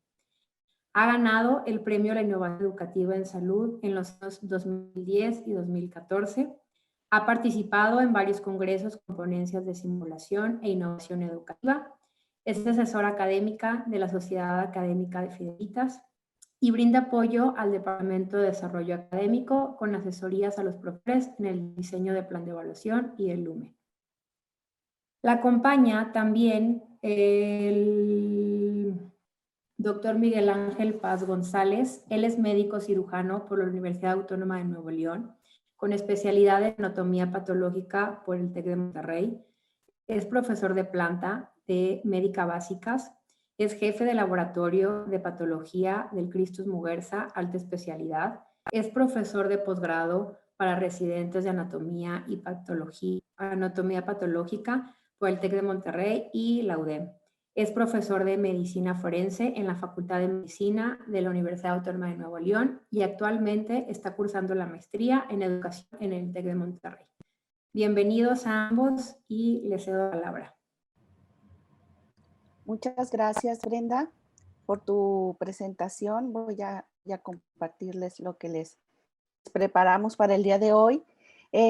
Ha ganado el Premio a la Innovación Educativa en Salud en los años 2010 y 2014. Ha participado en varios congresos con ponencias de simulación e innovación educativa. Es asesora académica de la Sociedad Académica de Fidelitas y brinda apoyo al Departamento de Desarrollo Académico con asesorías a los profesores en el diseño de plan de evaluación y el LUME. La acompaña también el doctor Miguel Ángel Paz González. Él es médico cirujano por la Universidad Autónoma de Nuevo León, con especialidad en anatomía patológica por el TEC de Monterrey. Es profesor de planta de médica básicas. Es jefe de laboratorio de patología del Christus Muguerza, alta especialidad. Es profesor de posgrado para residentes de anatomía y anatomía patológica por el TEC de Monterrey y la UDEM. Es profesor de medicina forense en la Facultad de Medicina de la Universidad Autónoma de Nuevo León y actualmente está cursando la maestría en educación en el TEC de Monterrey. Bienvenidos a ambos y les cedo la palabra. Muchas gracias, Brenda, por tu presentación. Voy a compartirles lo que les preparamos para el día de hoy.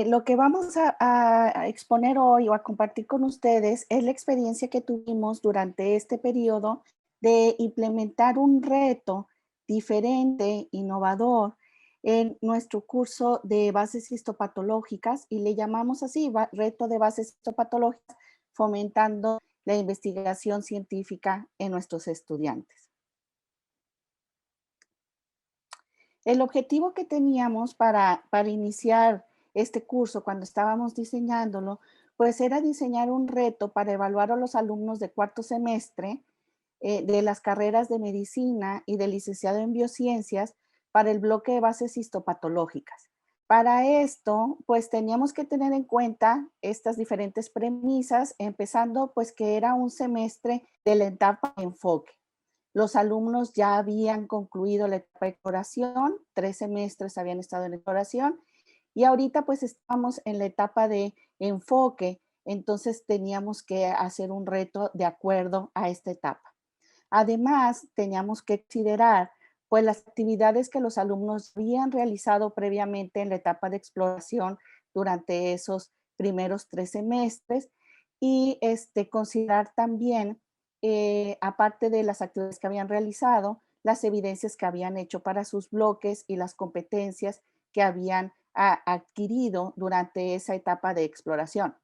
Lo que vamos a exponer hoy o a compartir con ustedes es la experiencia que tuvimos durante este periodo de implementar un reto diferente, innovador, en nuestro curso de bases histopatológicas y le llamamos así, reto de bases histopatológicas, fomentando la investigación científica en nuestros estudiantes. El objetivo que teníamos para iniciar este curso cuando estábamos diseñándolo, pues era diseñar un reto para evaluar a los alumnos de cuarto semestre de las carreras de medicina y de licenciado en biociencias para el bloque de bases histopatológicas. Para esto, pues teníamos que tener en cuenta estas diferentes premisas, empezando pues que era un semestre de la etapa de enfoque. Los alumnos ya habían concluido la etapa de exploración, 3 semestres habían estado en exploración y ahorita pues estamos en la etapa de enfoque, entonces teníamos que hacer un reto de acuerdo a esta etapa. Además, teníamos que considerar pues las actividades que los alumnos habían realizado previamente en la etapa de exploración durante esos primeros 3 semestres y considerar también, aparte de las actividades que habían realizado, las evidencias que habían hecho para sus bloques y las competencias que habían adquirido durante esa etapa de exploración.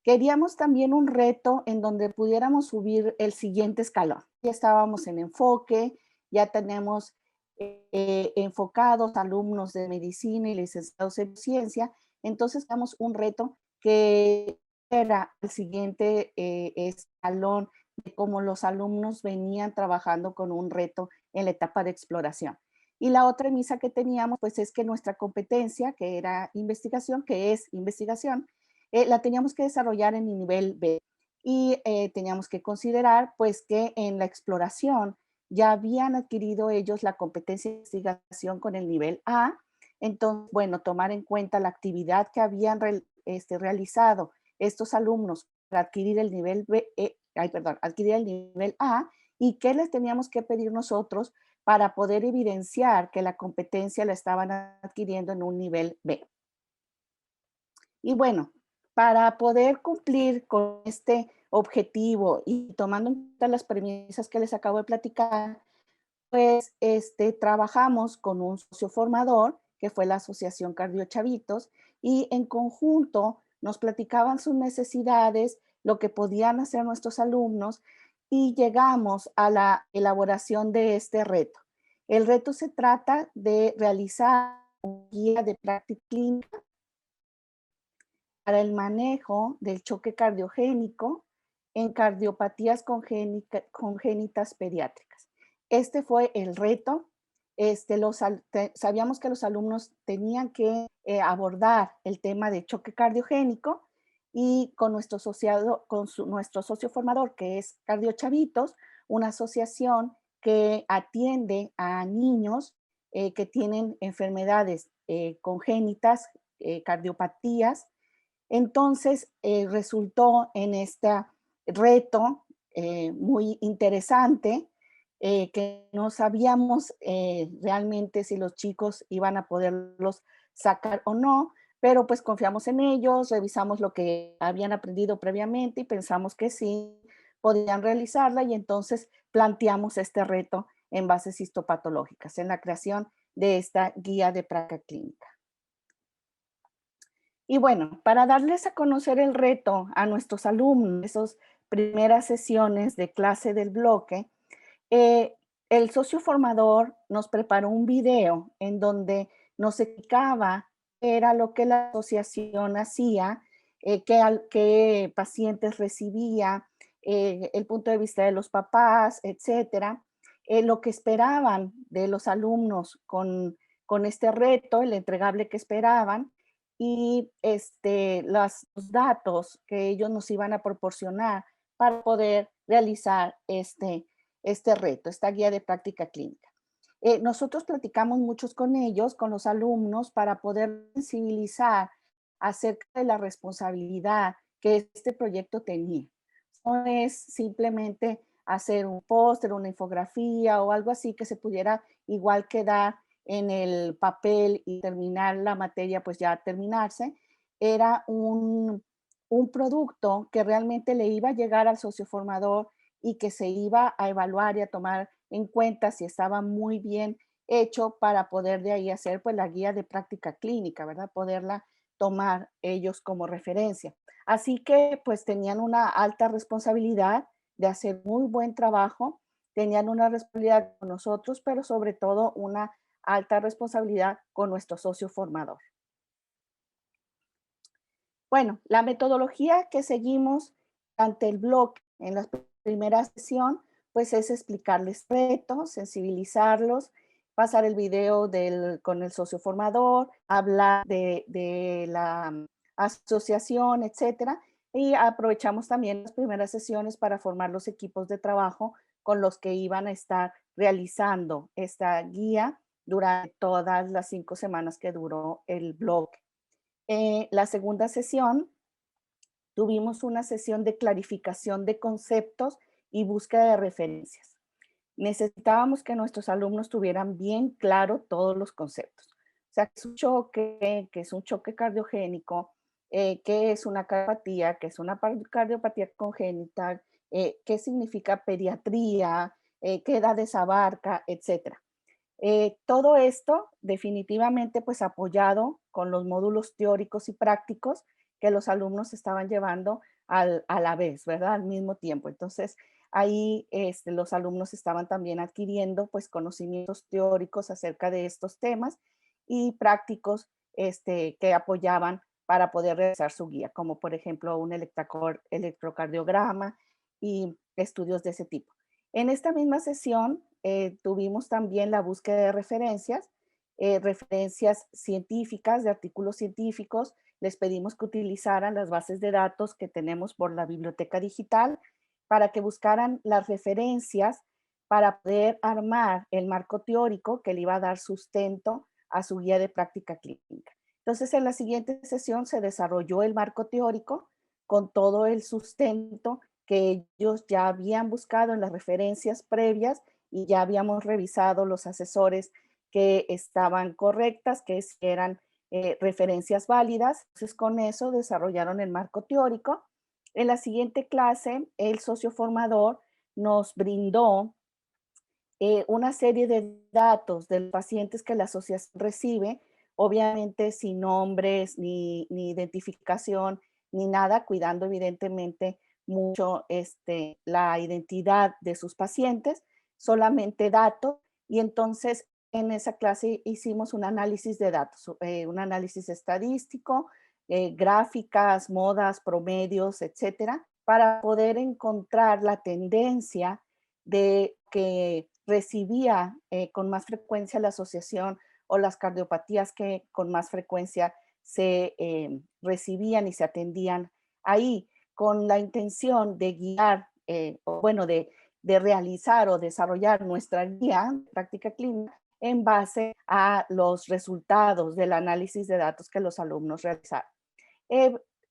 Queríamos también un reto en donde pudiéramos subir el siguiente escalón. Ya estábamos en enfoque, ya tenemos enfocados alumnos de medicina y licenciados en ciencia, entonces damos un reto que era el siguiente escalón de cómo los alumnos venían trabajando con un reto en la etapa de exploración. Y la otra premisa que teníamos pues es que nuestra competencia, que era investigación, que es investigación, la teníamos que desarrollar en el nivel B y teníamos que considerar pues que en la exploración ya habían adquirido ellos la competencia de investigación con el nivel A. Entonces, bueno, tomar en cuenta la actividad que habían realizado estos alumnos para adquirir el nivel adquirir el nivel A y qué les teníamos que pedir nosotros para poder evidenciar que la competencia la estaban adquiriendo en un nivel B. Y bueno, para poder cumplir con este objetivo y tomando en cuenta las premisas que les acabo de platicar, pues trabajamos con un socio formador, que fue la Asociación Cardiochavitos, y en conjunto nos platicaban sus necesidades, lo que podían hacer nuestros alumnos, y llegamos a la elaboración de este reto. El reto se trata de realizar una guía de práctica clínica para el manejo del choque cardiogénico en cardiopatías congénitas pediátricas. Este fue el reto sabíamos que los alumnos tenían que abordar el tema de choque cardiogénico y con nuestro nuestro socio formador, que es Cardiochavitos, una asociación que atiende a niños que tienen enfermedades congénitas, cardiopatías. Entonces resultó en este reto muy interesante, que no sabíamos realmente si los chicos iban a poderlos sacar o no, pero pues confiamos en ellos, revisamos lo que habían aprendido previamente y pensamos que sí podían realizarla, y entonces planteamos este reto en bases histopatológicas, en la creación de esta guía de práctica clínica. Y bueno, para darles a conocer el reto a nuestros alumnos, esas primeras sesiones de clase del bloque, el socio formador nos preparó un video en donde nos explicaba qué era lo que la asociación hacía, qué pacientes recibía, el punto de vista de los papás, etcétera, lo que esperaban de los alumnos con este reto, el entregable que esperaban, y los datos que ellos nos iban a proporcionar para poder realizar este reto, esta guía de práctica clínica. Nosotros platicamos muchos con ellos, con los alumnos, para poder sensibilizar acerca de la responsabilidad que este proyecto tenía. No es simplemente hacer un póster, una infografía o algo así que se pudiera igual quedar en el papel y terminar la materia, pues ya terminarse. Era un producto que realmente le iba a llegar al socio formador y que se iba a evaluar y a tomar en cuenta si estaba muy bien hecho para poder de ahí hacer pues la guía de práctica clínica, ¿verdad? Poderla tomar ellos como referencia. Así que pues tenían una alta responsabilidad de hacer muy buen trabajo, tenían una responsabilidad con nosotros, pero sobre todo una alta responsabilidad con nuestro socio formador. Bueno, la metodología que seguimos ante el bloque en la primera sesión, pues es explicarles retos, sensibilizarlos, pasar el video con el socio formador, hablar de la asociación, etcétera. Y aprovechamos también las primeras sesiones para formar los equipos de trabajo con los que iban a estar realizando esta guía durante todas las 5 semanas que duró el bloque. La segunda sesión, tuvimos una sesión de clarificación de conceptos y búsqueda de referencias. Necesitábamos que nuestros alumnos tuvieran bien claro todos los conceptos. O sea, que es un choque cardiogénico, qué es una cardiopatía, qué es una cardiopatía congénita, qué significa pediatría, qué edades abarca, etcétera. Todo esto definitivamente pues apoyado con los módulos teóricos y prácticos que los alumnos estaban llevando a la vez, ¿verdad? Al mismo tiempo. Entonces ahí los alumnos estaban también adquiriendo pues conocimientos teóricos acerca de estos temas y prácticos que apoyaban para poder realizar su guía, como por ejemplo un electrocardiograma y estudios de ese tipo. En esta misma sesión tuvimos también la búsqueda de referencias, referencias científicas, de artículos científicos. Les pedimos que utilizaran las bases de datos que tenemos por la biblioteca digital para que buscaran las referencias para poder armar el marco teórico que le iba a dar sustento a su guía de práctica clínica. Entonces, en la siguiente sesión se desarrolló el marco teórico con todo el sustento que ellos ya habían buscado en las referencias previas y ya habíamos revisado los asesores que estaban correctas, que eran referencias válidas. Entonces, con eso desarrollaron el marco teórico. En la siguiente clase, el socio formador nos brindó una serie de datos de los pacientes que la asociación recibe, obviamente sin nombres, ni identificación, ni nada, cuidando evidentemente mucho la identidad de sus pacientes, solamente datos. Y entonces en esa clase hicimos un análisis de datos, un análisis estadístico, gráficas, modas, promedios, etcétera, para poder encontrar la tendencia de que recibía con más frecuencia la asociación o las cardiopatías que con más frecuencia se recibían y se atendían ahí, con la intención de guiar, o bueno, de realizar o desarrollar nuestra guía de práctica clínica en base a los resultados del análisis de datos que los alumnos realizaron.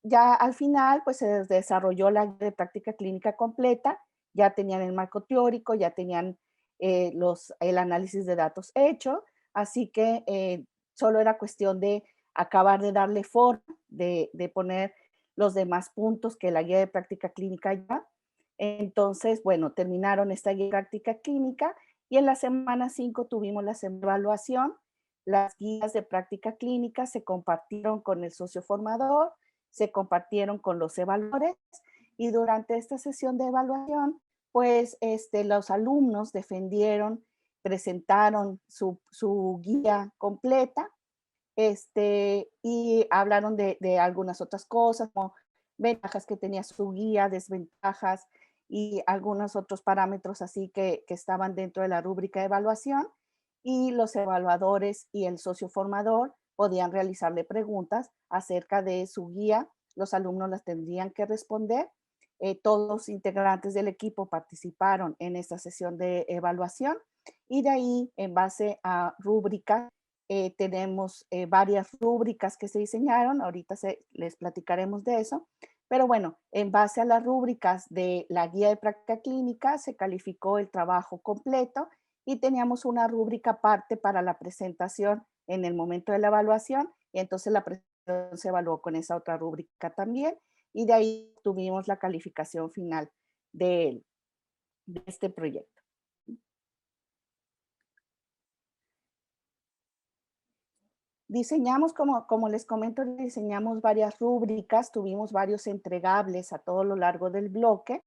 Ya al final, pues se desarrolló la guía de práctica clínica completa, ya tenían el marco teórico, ya tenían el análisis de datos hecho, así que solo era cuestión de acabar de darle forma, de poner los demás puntos que la guía de práctica clínica ya. Entonces, bueno, terminaron esta guía de práctica clínica y en la semana 5 tuvimos la evaluación. Las guías de práctica clínica se compartieron con el socio formador, se compartieron con los evaluadores y durante esta sesión de evaluación, pues los alumnos defendieron, presentaron su guía completa y hablaron de algunas otras cosas, como ventajas que tenía su guía, desventajas y algunos otros parámetros así que estaban dentro de la rúbrica de evaluación, y los evaluadores y el socio formador podían realizarle preguntas acerca de su guía. Los alumnos las tendrían que responder. Todos los integrantes del equipo participaron en esta sesión de evaluación y de ahí, en base a rúbrica, tenemos varias rúbricas que se diseñaron. Ahorita les platicaremos de eso. Pero bueno, en base a las rúbricas de la guía de práctica clínica se calificó el trabajo completo y teníamos una rúbrica aparte para la presentación en el momento de la evaluación, y entonces la presentación se evaluó con esa otra rúbrica también, y de ahí tuvimos la calificación final de este proyecto. Diseñamos, como les comento, diseñamos varias rúbricas, tuvimos varios entregables a todo lo largo del bloque,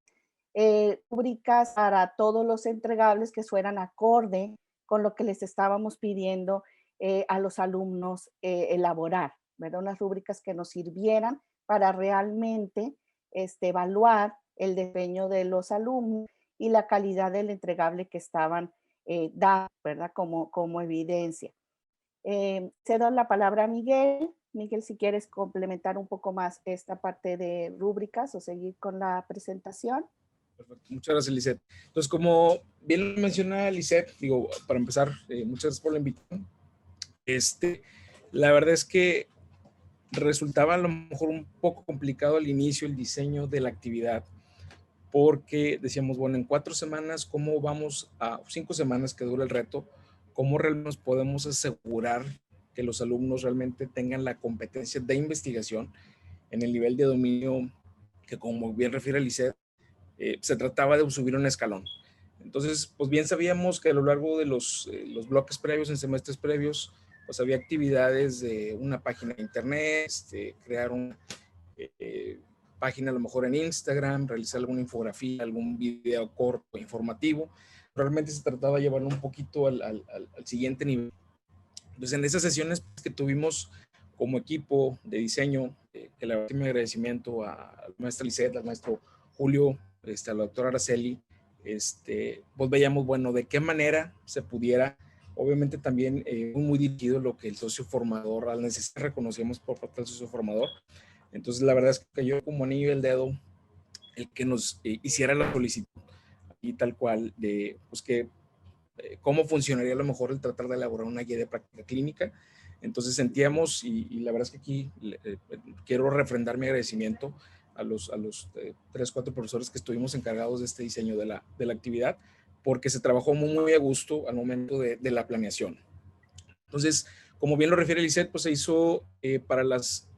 rúbricas para todos los entregables que fueran acorde con lo que les estábamos pidiendo a los alumnos elaborar, ¿verdad? Unas rúbricas que nos sirvieran para realmente evaluar el desempeño de los alumnos y la calidad del entregable que estaban dando, ¿verdad? Como evidencia. Cedo la palabra a Miguel. Miguel, si quieres complementar un poco más esta parte de rúbricas o seguir con la presentación. Perfecto. Muchas gracias, Lisette. Entonces, como bien lo menciona Lisette, digo, para empezar, muchas gracias por la invitación. La verdad es que resultaba a lo mejor un poco complicado al inicio el diseño de la actividad, porque decíamos, bueno, en 4 semanas, ¿cómo vamos a 5 semanas que dura el reto? ¿Cómo realmente nos podemos asegurar que los alumnos realmente tengan la competencia de investigación en el nivel de dominio que, como bien refiere Lisette, se trataba de subir un escalón? Entonces, pues bien sabíamos que a lo largo de los bloques previos, en semestres previos, pues había actividades de una página de internet, crear una página a lo mejor en Instagram, realizar alguna infografía, algún video corto informativo. Realmente se trataba de llevarlo un poquito al siguiente nivel. Entonces, en esas sesiones que tuvimos como equipo de diseño, que le doy mi agradecimiento a la maestra Lisette, al maestro Julio, a la doctora Araceli, pues veíamos, bueno, de qué manera se pudiera, obviamente también muy dirigido lo que el socio formador, al necesidad reconocíamos por parte del socio formador. Entonces, la verdad es que yo como anillo del dedo el que nos hiciera la solicitud y tal cual de, pues que cómo funcionaría a lo mejor el tratar de elaborar una guía de práctica clínica. Entonces sentíamos, y la verdad es que aquí quiero refrendar mi agradecimiento a los 3, 4 profesores que estuvimos encargados de este diseño de la actividad, porque se trabajó muy a gusto al momento de la planeación. Entonces, como bien lo refiere Lisette, pues se hizo para las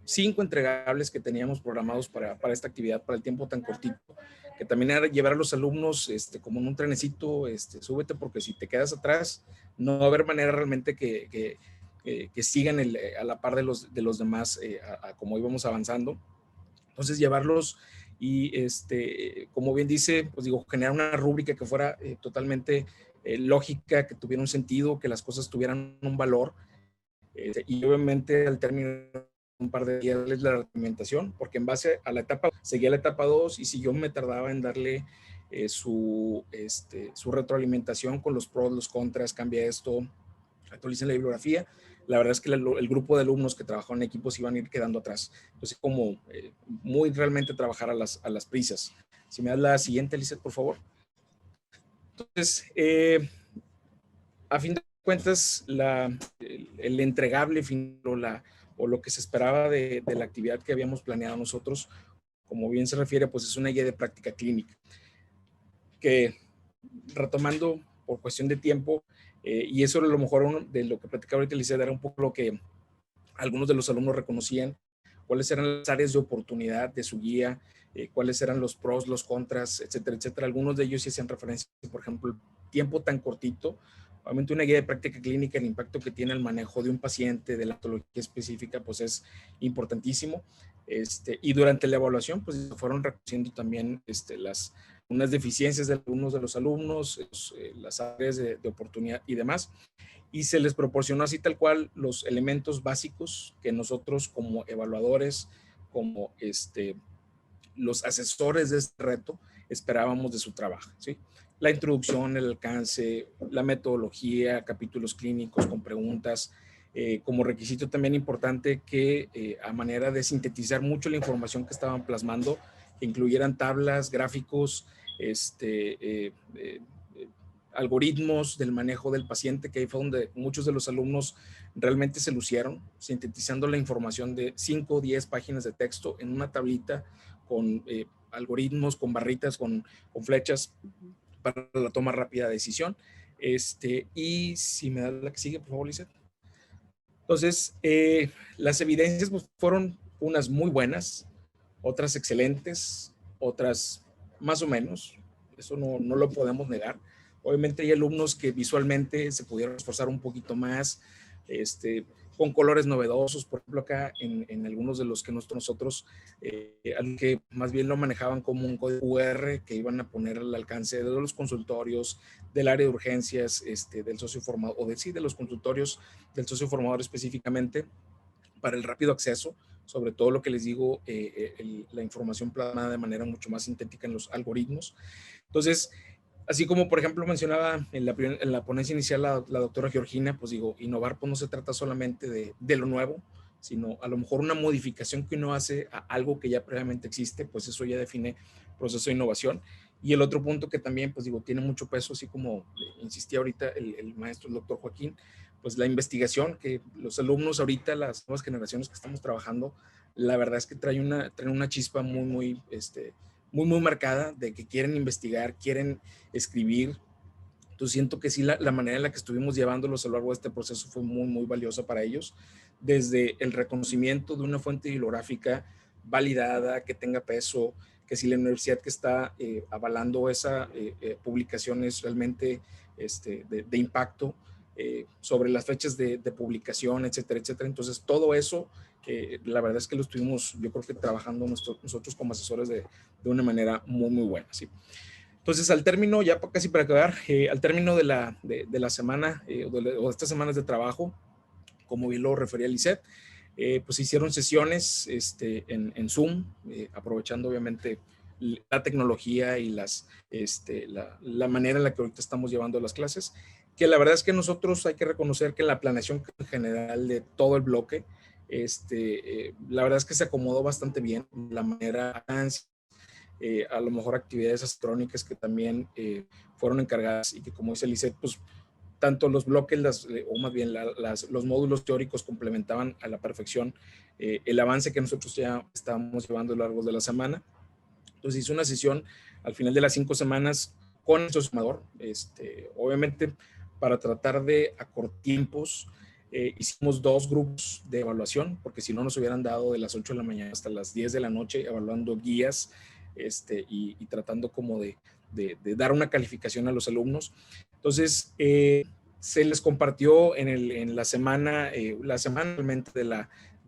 5 entregables que teníamos programados para esta actividad, para el tiempo tan cortito, que también era llevar a los alumnos como en un trenecito, súbete porque si te quedas atrás, no va a haber manera realmente que sigan a la par de los demás como íbamos avanzando. Entonces, llevarlos y, como bien dice, pues digo, generar una rúbrica que fuera totalmente lógica, que tuviera un sentido, que las cosas tuvieran un valor. Y obviamente al terminar un par de días la reglamentación, porque en base a la etapa, seguía la etapa 2, y si yo me tardaba en darle su retroalimentación con los pros, los contras, cambia esto, actualicen la bibliografía. La verdad es que el grupo de alumnos que trabajaron en equipos iban a ir quedando atrás. Entonces, como muy realmente trabajar a las prisas. Si me das la siguiente, Lizeth, por favor. Entonces, a fin de cuentas, el entregable final o lo que se esperaba de la actividad que habíamos planeado nosotros, como bien se refiere, pues es una guía de práctica clínica, que retomando por cuestión de tiempo, y eso a lo mejor de lo que platicaba ahorita Lizeth, era un poco lo que algunos de los alumnos reconocían, cuáles eran las áreas de oportunidad de su guía, cuáles eran los pros, los contras, etcétera, etcétera. Algunos de ellos sí hacían referencia, por ejemplo, el tiempo tan cortito. Obviamente una guía de práctica clínica, el impacto que tiene el manejo de un paciente, de la patología específica, pues es importantísimo. Y durante la evaluación, pues fueron reconociendo también unas deficiencias de algunos de los alumnos, las áreas de oportunidad y demás. Y se les proporcionó así tal cual los elementos básicos que nosotros como evaluadores, como los asesores de este reto, esperábamos de su trabajo, ¿sí? La introducción, el alcance, la metodología, capítulos clínicos con preguntas, como requisito también importante que a manera de sintetizar mucho la información que estaban plasmando, que incluyeran tablas, gráficos, algoritmos del manejo del paciente, que ahí fue donde muchos de los alumnos realmente se lucieron, sintetizando la información de 5 o 10 páginas de texto en una tablita con algoritmos, con barritas, con flechas para la toma rápida de decisión. Y si me da la que sigue, por favor, Lizeth. Entonces, las evidencias pues, fueron unas muy buenas, otras excelentes, otras más o menos. Eso no lo podemos negar. Obviamente hay alumnos que visualmente se pudieron esforzar un poquito más, con colores novedosos, por ejemplo acá en algunos de los que nosotros, que más bien lo manejaban como un código QR que iban a poner al alcance de los consultorios, del área de urgencias, del socio formador, o de los consultorios del socio formador específicamente, para el rápido acceso, sobre todo lo que les digo, la información plasmada de manera mucho más sintética en los algoritmos. Entonces, así como, por ejemplo, mencionaba en la ponencia inicial la doctora Georgina, pues digo, innovar pues no se trata solamente de lo nuevo, sino a lo mejor una modificación que uno hace a algo que ya previamente existe, pues eso ya define proceso de innovación. Y el otro punto que también, pues digo, tiene mucho peso, así como insistía ahorita el maestro, el doctor Joaquín, pues la investigación, que los alumnos ahorita, las nuevas generaciones que estamos trabajando, la verdad es que traen una chispa muy marcada de que quieren investigar, quieren escribir. Entonces siento que sí, la manera en la que estuvimos llevándolos a lo largo de este proceso fue muy valiosa para ellos, desde el reconocimiento de una fuente bibliográfica validada, que tenga peso, que si la universidad que está avalando esa publicación es realmente de impacto, sobre las fechas de publicación, etcétera, etcétera. Entonces todo eso, la verdad es que lo estuvimos, yo creo que trabajando nosotros como asesores de una manera muy buena, ¿sí? Entonces, al término, ya casi para acabar, al término de la semana o de estas semanas de trabajo, como bien lo refería Lizeth, pues hicieron sesiones en Zoom, aprovechando obviamente la tecnología y la manera en la que ahorita estamos llevando las clases, que la verdad es que nosotros hay que reconocer que la planeación en general de todo el bloque, la verdad es que se acomodó bastante bien, la manera a lo mejor actividades astronómicas que también fueron encargadas y que, como dice Lizeth, pues tanto los bloques, o más bien los módulos teóricos complementaban a la perfección el avance que nosotros ya estábamos llevando a lo largo de la semana. Entonces hice una sesión al final de las 5 semanas con el socio formador, obviamente para tratar de acortar tiempos. Hicimos 2 grupos de evaluación, porque si no nos hubieran dado de las 8 de la mañana hasta las 10 de la noche evaluando guías y tratando como de dar una calificación a los alumnos. Entonces, se les compartió en la semana realmente de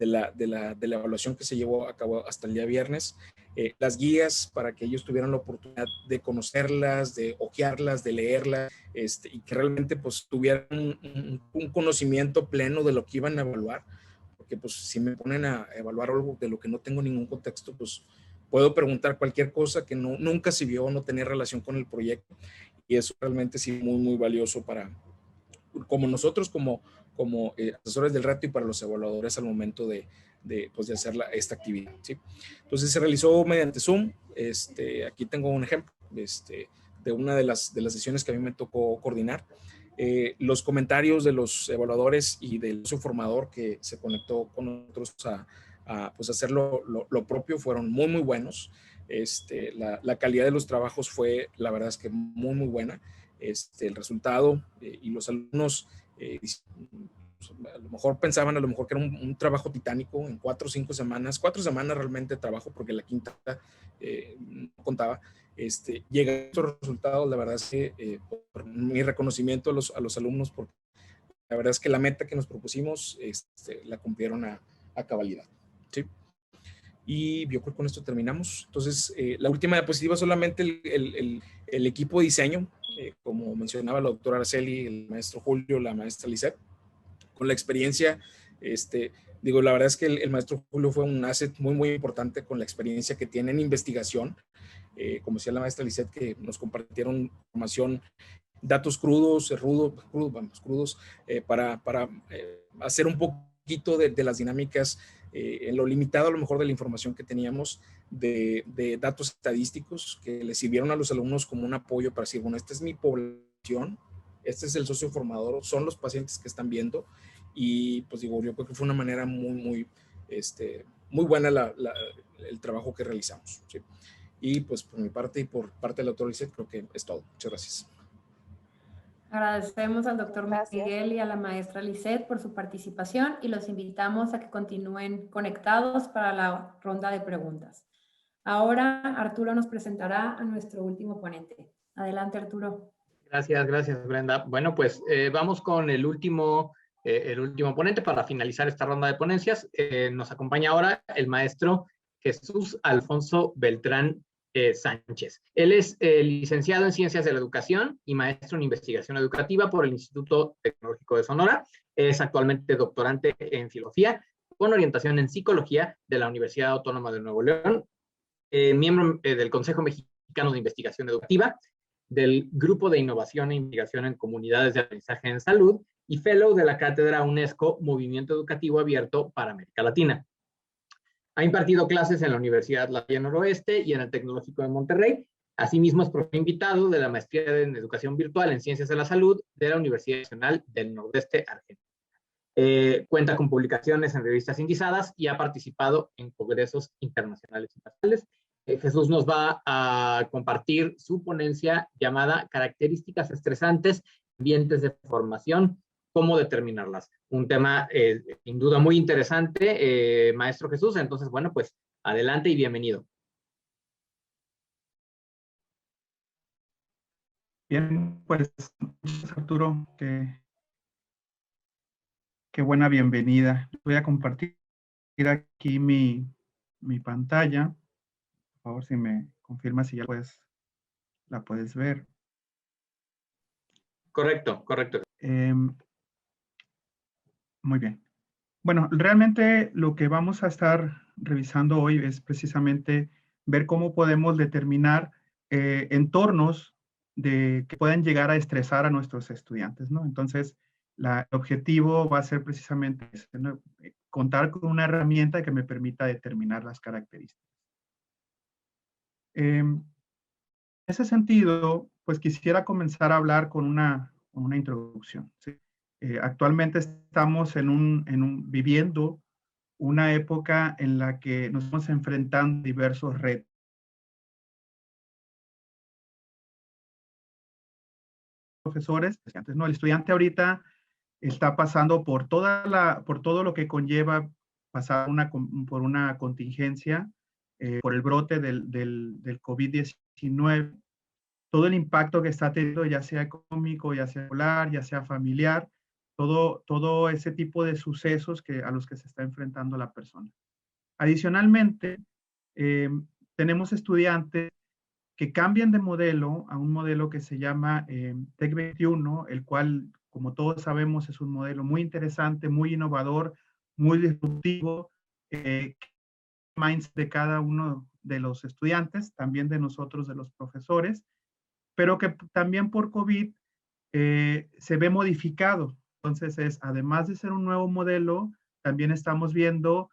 la evaluación que se llevó a cabo hasta el día viernes, las guías para que ellos tuvieran la oportunidad de conocerlas, de hojearlas, de leerlas, y que realmente pues tuvieran un conocimiento pleno de lo que iban a evaluar, porque pues si me ponen a evaluar algo de lo que no tengo ningún contexto, pues puedo preguntar cualquier cosa que nunca se vio, no tenía relación con el proyecto, y eso realmente sí muy, muy valioso para, como nosotros, como asesores del reto y para los evaluadores al momento de hacer esta actividad, ¿sí? Entonces se realizó mediante Zoom. Aquí tengo un ejemplo de una de las sesiones que a mí me tocó coordinar. Los comentarios de los evaluadores y del su formador que se conectó con nosotros a hacer lo propio fueron muy, muy buenos. La calidad de los trabajos fue, la verdad es que muy, muy buena. El resultado y los alumnos a lo mejor pensaban que era un trabajo titánico en 4 o 5 semanas, 4 semanas realmente de trabajo, porque la quinta no contaba. Llega a estos resultados, la verdad es que por mi reconocimiento a los alumnos, porque la verdad es que la meta que nos propusimos la cumplieron a cabalidad, ¿sí? Y yo creo que con esto terminamos. Entonces, la última diapositiva solamente el equipo de diseño, como mencionaba la doctora Araceli, el maestro Julio, la maestra Lisette, con la experiencia, la verdad es que el maestro Julio fue un asset muy, muy importante con la experiencia que tiene en investigación. Como decía la maestra Lisette, que nos compartieron información, datos crudos, crudos, para hacer un poquito de las dinámicas, en lo limitado a lo mejor de la información que teníamos de datos estadísticos que les sirvieron a los alumnos como un apoyo para decir, bueno, esta es mi población, este es el socio formador, son los pacientes que están viendo, y pues yo creo que fue una manera muy, muy, muy buena el trabajo que realizamos, ¿sí? Y pues por mi parte y por parte de la doctora Lisette, creo que es todo. Muchas gracias. Agradecemos al doctor Miguel y a la maestra Lisette por su participación y los invitamos a que continúen conectados para la ronda de preguntas. Ahora Arturo nos presentará a nuestro último ponente. Adelante, Arturo. Gracias, Brenda. Bueno, pues vamos con el último ponente para finalizar esta ronda de ponencias. Nos acompaña ahora el maestro Jesús Alfonso Beltrán Sánchez. Él es licenciado en Ciencias de la Educación y maestro en Investigación Educativa por el Instituto Tecnológico de Sonora. Es actualmente doctorante en Filosofía con orientación en Psicología de la Universidad Autónoma de Nuevo León, miembro del Consejo Mexicano de Investigación Educativa, del Grupo de Innovación e Investigación en Comunidades de Aprendizaje en Salud y fellow de la Cátedra UNESCO Movimiento Educativo Abierto para América Latina. Ha impartido clases en la Universidad La Salle Noroeste y en el Tecnológico de Monterrey. Asimismo, es profesor invitado de la Maestría en Educación Virtual en Ciencias de la Salud de la Universidad Nacional del Nordeste Argentino. Cuenta con publicaciones en revistas indizadas y ha participado en congresos internacionales y nacionales. Jesús nos va a compartir su ponencia llamada Características estresantes, ambientes de formación, cómo determinarlas. Un tema sin duda muy interesante, maestro Jesús. Entonces, bueno, pues adelante y bienvenido. Bien, pues Arturo, qué buena bienvenida. Voy a compartir aquí mi pantalla. Por favor, si me confirma si ya la puedes ver. Correcto. Muy bien. Bueno, realmente lo que vamos a estar revisando hoy es precisamente ver cómo podemos determinar entornos que puedan llegar a estresar a nuestros estudiantes, ¿no? Entonces, el objetivo va a ser precisamente ¿no? Contar con una herramienta que me permita determinar las características. En ese sentido, pues quisiera comenzar a hablar con una introducción, ¿sí? Actualmente estamos viviendo una época en la que nos estamos enfrentando a diversos retos. Profesores, ¿no? El estudiante ahorita está pasando por todo lo que conlleva pasar por una contingencia, por el brote del COVID-19, todo el impacto que está teniendo, ya sea económico, ya sea escolar, ya sea familiar, todo ese tipo de sucesos a los que se está enfrentando la persona. Adicionalmente, tenemos estudiantes que cambian de modelo a un modelo que se llama TEC 21, el cual, como todos sabemos, es un modelo muy interesante, muy innovador, muy disruptivo, mindset de cada uno de los estudiantes, también de nosotros, de los profesores, pero que también por COVID se ve modificado. Entonces, además de ser un nuevo modelo, también estamos viendo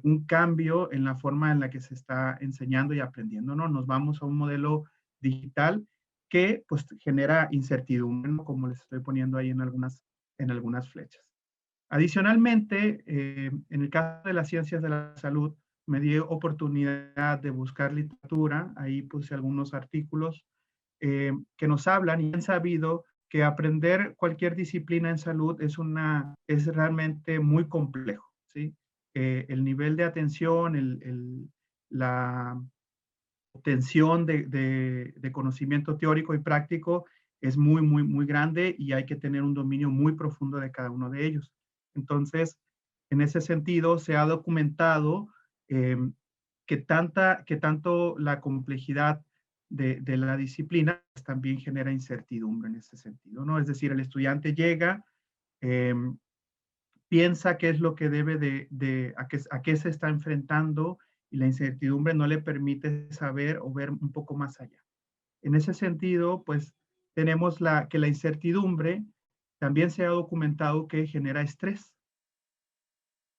un cambio en la forma en la que se está enseñando y aprendiendo, ¿no? Nos vamos a un modelo digital que pues genera incertidumbre, ¿no? Como les estoy poniendo ahí en algunas flechas. Adicionalmente, en el caso de las ciencias de la salud, me di oportunidad de buscar literatura, ahí puse algunos artículos que nos hablan y han sabido que aprender cualquier disciplina en salud es realmente muy complejo, ¿sí? El nivel de atención, la obtención de conocimiento teórico y práctico es muy, muy, muy grande y hay que tener un dominio muy profundo de cada uno de ellos. Entonces, en ese sentido, se ha documentado que tanto la complejidad de la disciplina pues, también genera incertidumbre en ese sentido, ¿no? Es decir, el estudiante llega, piensa qué es lo que debe a qué se está enfrentando y la incertidumbre no le permite saber o ver un poco más allá. En ese sentido, pues tenemos que la incertidumbre también se ha documentado que genera estrés.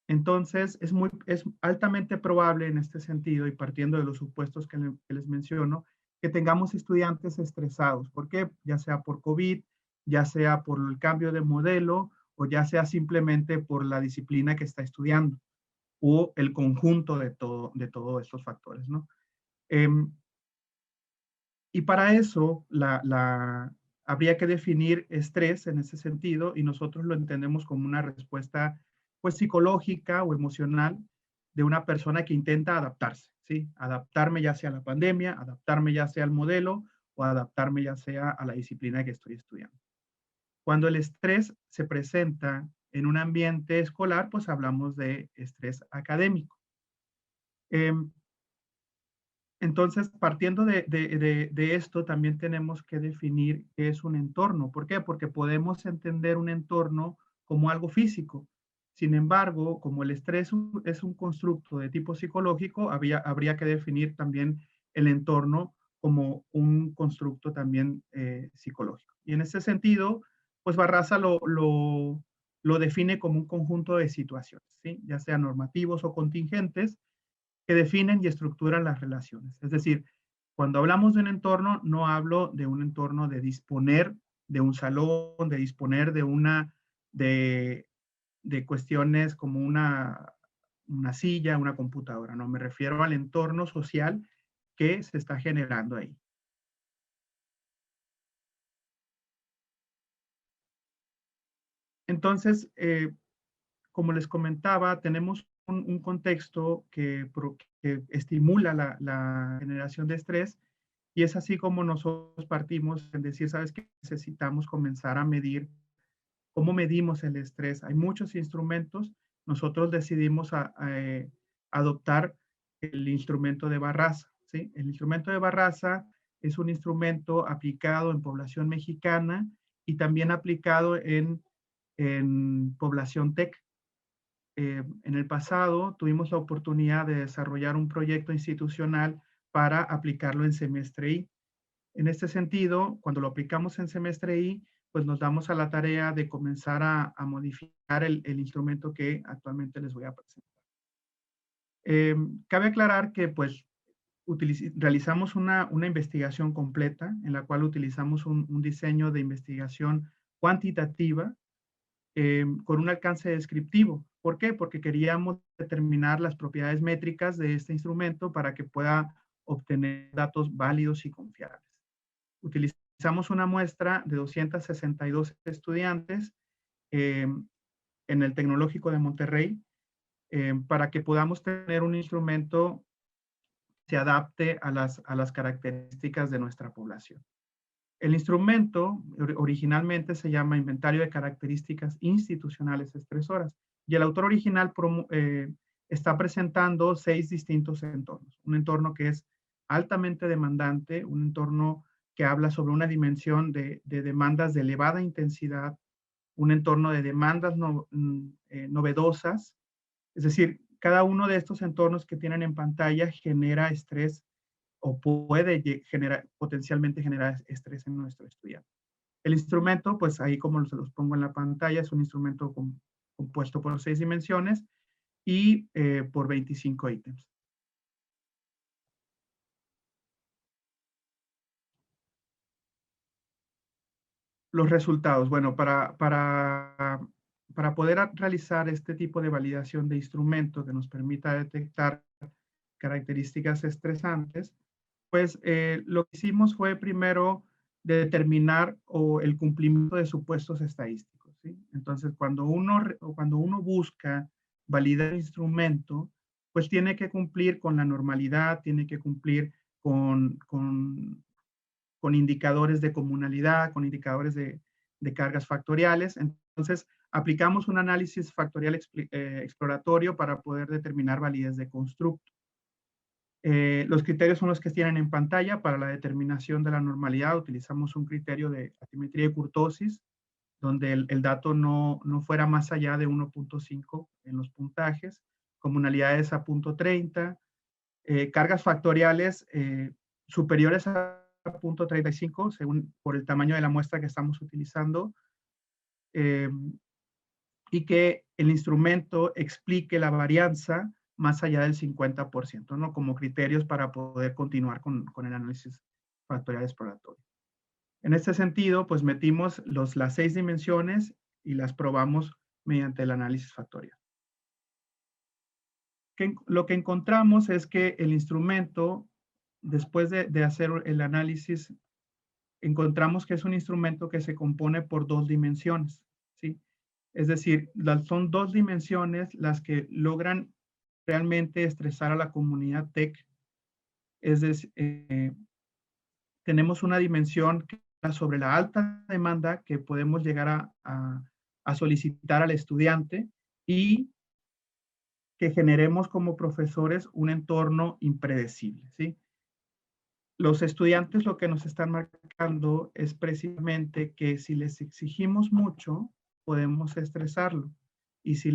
Entonces, es altamente probable en este sentido y partiendo de los supuestos que les menciono, que tengamos estudiantes estresados. ¿Por qué? Ya sea por COVID, ya sea por el cambio de modelo o ya sea simplemente por la disciplina que está estudiando o el conjunto de todos estos factores, ¿no? Y para eso habría que definir estrés en ese sentido y nosotros lo entendemos como una respuesta pues psicológica o emocional de una persona que intenta adaptarse, ¿sí? Adaptarme ya sea a la pandemia, adaptarme ya sea al modelo o adaptarme ya sea a la disciplina que estoy estudiando. Cuando el estrés se presenta en un ambiente escolar, pues hablamos de estrés académico. Entonces, partiendo de esto, también tenemos que definir qué es un entorno. ¿Por qué? Porque podemos entender un entorno como algo físico. Sin embargo, como el estrés es un constructo de tipo psicológico, habría que definir también el entorno como un constructo también psicológico. Y en ese sentido, pues Barraza lo define como un conjunto de situaciones, ¿sí? Ya sean normativos o contingentes, que definen y estructuran las relaciones. Es decir, cuando hablamos de un entorno, no hablo de un entorno de disponer de un salón, de disponer de cuestiones como una silla, una computadora. No, me refiero al entorno social que se está generando ahí. Entonces, como les comentaba, tenemos un contexto que estimula la generación de estrés y es así como nosotros partimos en decir, ¿sabes qué? Necesitamos comenzar a medir cómo medimos el estrés. Hay muchos instrumentos. Nosotros decidimos adoptar el instrumento de Barraza, ¿sí? El instrumento de Barraza es un instrumento aplicado en población mexicana y también aplicado en población TEC. En el pasado tuvimos la oportunidad de desarrollar un proyecto institucional para aplicarlo en semestre I. En este sentido, cuando lo aplicamos en semestre I, pues nos damos a la tarea de comenzar a modificar el instrumento que actualmente les voy a presentar. Cabe aclarar que pues realizamos una investigación completa en la cual utilizamos un diseño de investigación cuantitativa con un alcance descriptivo. ¿Por qué? Porque queríamos determinar las propiedades métricas de este instrumento para que pueda obtener datos válidos y confiables. Utilizamos una muestra de 262 estudiantes en el Tecnológico de Monterrey para que podamos tener un instrumento que se adapte a las características de nuestra población. El instrumento originalmente se llama Inventario de Características Institucionales Estresoras y el autor original está presentando 6 distintos entornos. Un entorno que es altamente demandante, un entorno que habla sobre una dimensión de demandas de elevada intensidad, un entorno de demandas novedosas, es decir, cada uno de estos entornos que tienen en pantalla genera estrés o puede potencialmente generar estrés en nuestro estudiante. El instrumento, pues ahí como se los pongo en la pantalla, es un instrumento compuesto por 6 dimensiones y por 25 ítems. Los resultados. Bueno, para poder realizar este tipo de validación de instrumento que nos permita detectar características estresantes, pues lo que hicimos fue primero determinar el cumplimiento de supuestos estadísticos, ¿sí? Entonces, cuando uno busca validar el instrumento, pues tiene que cumplir con la normalidad, tiene que cumplir con indicadores de comunalidad, con indicadores de cargas factoriales. Entonces, aplicamos un análisis factorial exploratorio para poder determinar validez de constructo. Los criterios son los que tienen en pantalla. Para la determinación de la normalidad utilizamos un criterio de asimetría y kurtosis, donde el dato no fuera más allá de 1.5 en los puntajes, comunalidades a 0.30, cargas factoriales superiores a 0.35 según por el tamaño de la muestra que estamos utilizando, y que el instrumento explique la varianza más allá del 50%, ¿no? Como criterios para poder continuar con el análisis factorial exploratorio. En este sentido, pues metimos las 6 dimensiones y las probamos mediante el análisis factorial. Lo que encontramos es que el instrumento, después de hacer el análisis, encontramos que es un instrumento que se compone por 2 dimensiones, ¿sí? Es decir, son 2 dimensiones las que logran realmente estresar a la comunidad TEC. Es decir, tenemos una dimensión sobre la alta demanda que podemos llegar a solicitar al estudiante y que generemos como profesores un entorno impredecible, ¿sí? Los estudiantes lo que nos están marcando es precisamente que si les exigimos mucho, podemos estresarlo. Y si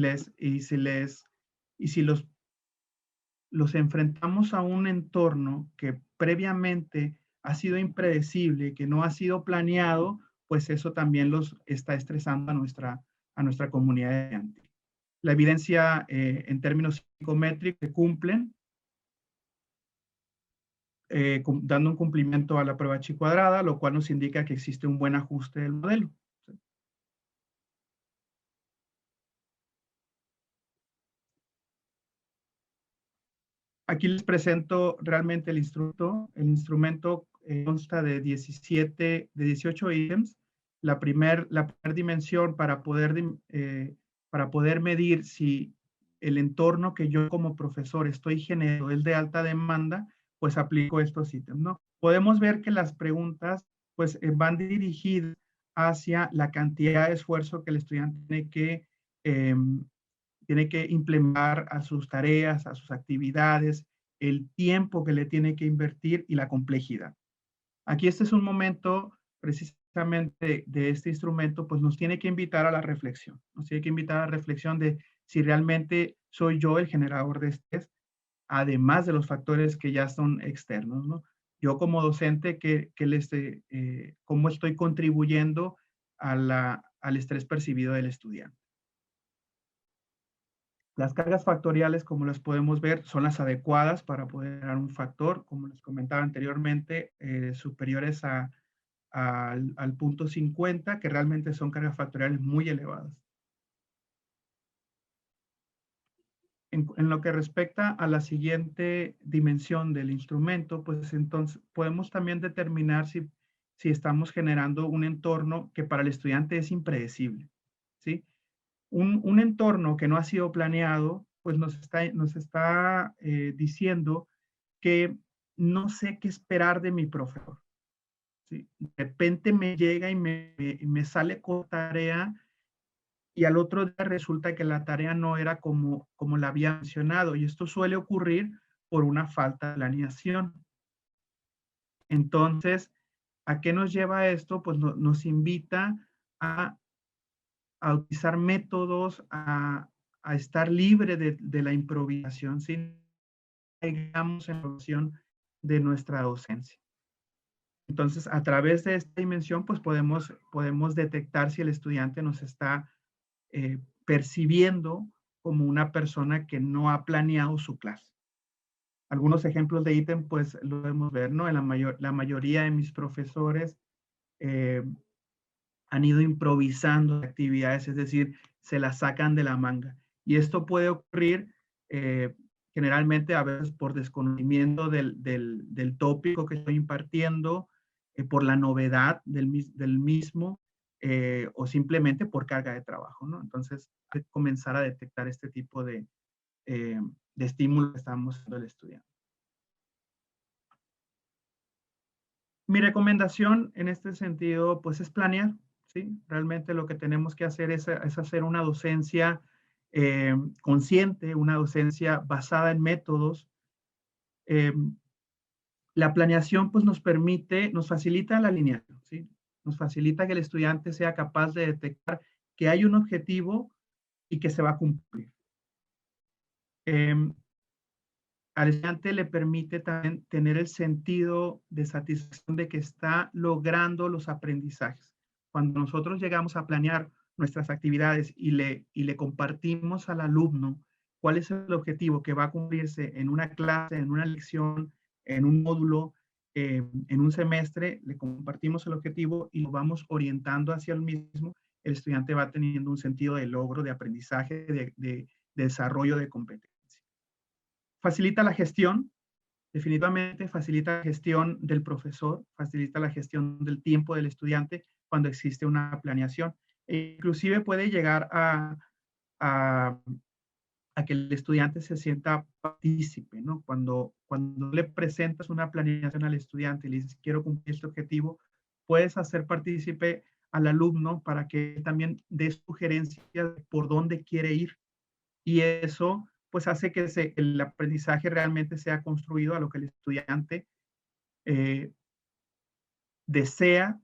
los enfrentamos a un entorno que previamente ha sido impredecible, que no ha sido planeado, pues eso también los está estresando a nuestra comunidad estudiantil. La evidencia en términos psicométricos se cumplen, dando un cumplimiento a la prueba chi cuadrada, lo cual nos indica que existe un buen ajuste del modelo. Aquí les presento realmente el instrumento. El instrumento consta de 18 ítems. La primera dimensión para poder medir si el entorno que yo como profesor estoy generando es de alta demanda, pues aplico estos ítems, ¿no? Podemos ver que las preguntas pues van dirigidas hacia la cantidad de esfuerzo que el estudiante tiene que implementar a sus tareas, a sus actividades, el tiempo que le tiene que invertir y la complejidad. Aquí este es un momento precisamente de este instrumento, pues nos tiene que invitar a la reflexión. Nos tiene que invitar a la reflexión de si realmente soy yo el generador de estrés, además de los factores que ya son externos, ¿no? Yo como docente, ¿cómo estoy contribuyendo al estrés percibido del estudiante? Las cargas factoriales, como las podemos ver, son las adecuadas para poder dar un factor, como les comentaba anteriormente, superiores al punto 50, que realmente son cargas factoriales muy elevadas. En lo que respecta a la siguiente dimensión del instrumento, pues entonces podemos también determinar si estamos generando un entorno que para el estudiante es impredecible, ¿sí? Un entorno que no ha sido planeado, pues nos está diciendo que no sé qué esperar de mi profesor, ¿sí? De repente me llega y me sale con tarea y al otro día resulta que la tarea no era como la había mencionado, y esto suele ocurrir por una falta de planeación. Entonces, ¿a qué nos lleva esto? Pues nos invita a utilizar métodos, a a estar libre de la improvisación, sin caigamos en la opción de nuestra docencia. Entonces, a través de esta dimensión, pues podemos detectar si el estudiante nos está percibiendo como una persona que no ha planeado su clase. Algunos ejemplos de ítem, pues lo podemos ver, ¿no? La mayoría de mis profesores han ido improvisando actividades, es decir, se las sacan de la manga. Y esto puede ocurrir generalmente a veces por desconocimiento del tópico que estoy impartiendo, por la novedad del mismo, o simplemente por carga de trabajo, ¿no? Entonces, hay que comenzar a detectar este tipo de estímulo que estamos dando al estudiante. Mi recomendación en este sentido, pues es planear, ¿sí? Realmente lo que tenemos que hacer es hacer una docencia consciente, una docencia basada en métodos. La planeación pues nos facilita la alineación, ¿sí? Nos facilita que el estudiante sea capaz de detectar que hay un objetivo y que se va a cumplir. Al estudiante le permite también tener el sentido de satisfacción de que está logrando los aprendizajes. Cuando nosotros llegamos a planear nuestras actividades y le compartimos al alumno cuál es el objetivo que va a cumplirse en una clase, en una lección, en un módulo, en un semestre, le compartimos el objetivo y lo vamos orientando hacia el mismo, el estudiante va teniendo un sentido de logro, de aprendizaje, de desarrollo de competencia. Facilita la gestión, definitivamente facilita la gestión del profesor, facilita la gestión del tiempo del estudiante cuando existe una planeación. E inclusive puede llegar a que el estudiante se sienta partícipe, ¿no? Cuando le presentas una planeación al estudiante y le dices, quiero cumplir este objetivo, puedes hacer partícipe al alumno para que también dé sugerencias de por dónde quiere ir. Y eso pues hace que el aprendizaje realmente sea construido a lo que el estudiante desea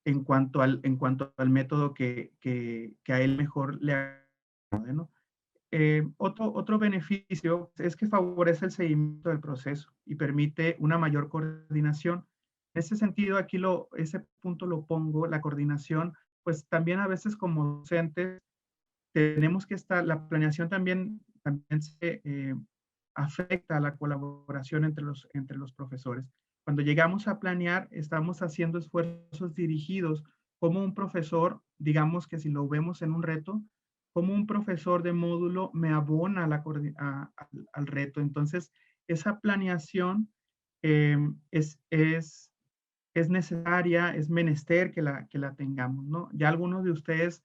en cuanto al método que a él mejor le agrade, ¿no? Otro beneficio es que favorece el seguimiento del proceso y permite una mayor coordinación. En ese sentido, aquí ese punto lo pongo, la coordinación, pues también a veces como docentes tenemos que la planeación también se afecta a la colaboración entre los profesores. Cuando llegamos a planear, estamos haciendo esfuerzos dirigidos como un profesor, digamos que si lo vemos en un reto, como un profesor de módulo me abona al reto. Entonces, esa planeación es necesaria, es menester que la tengamos, ¿no? Ya algunos de ustedes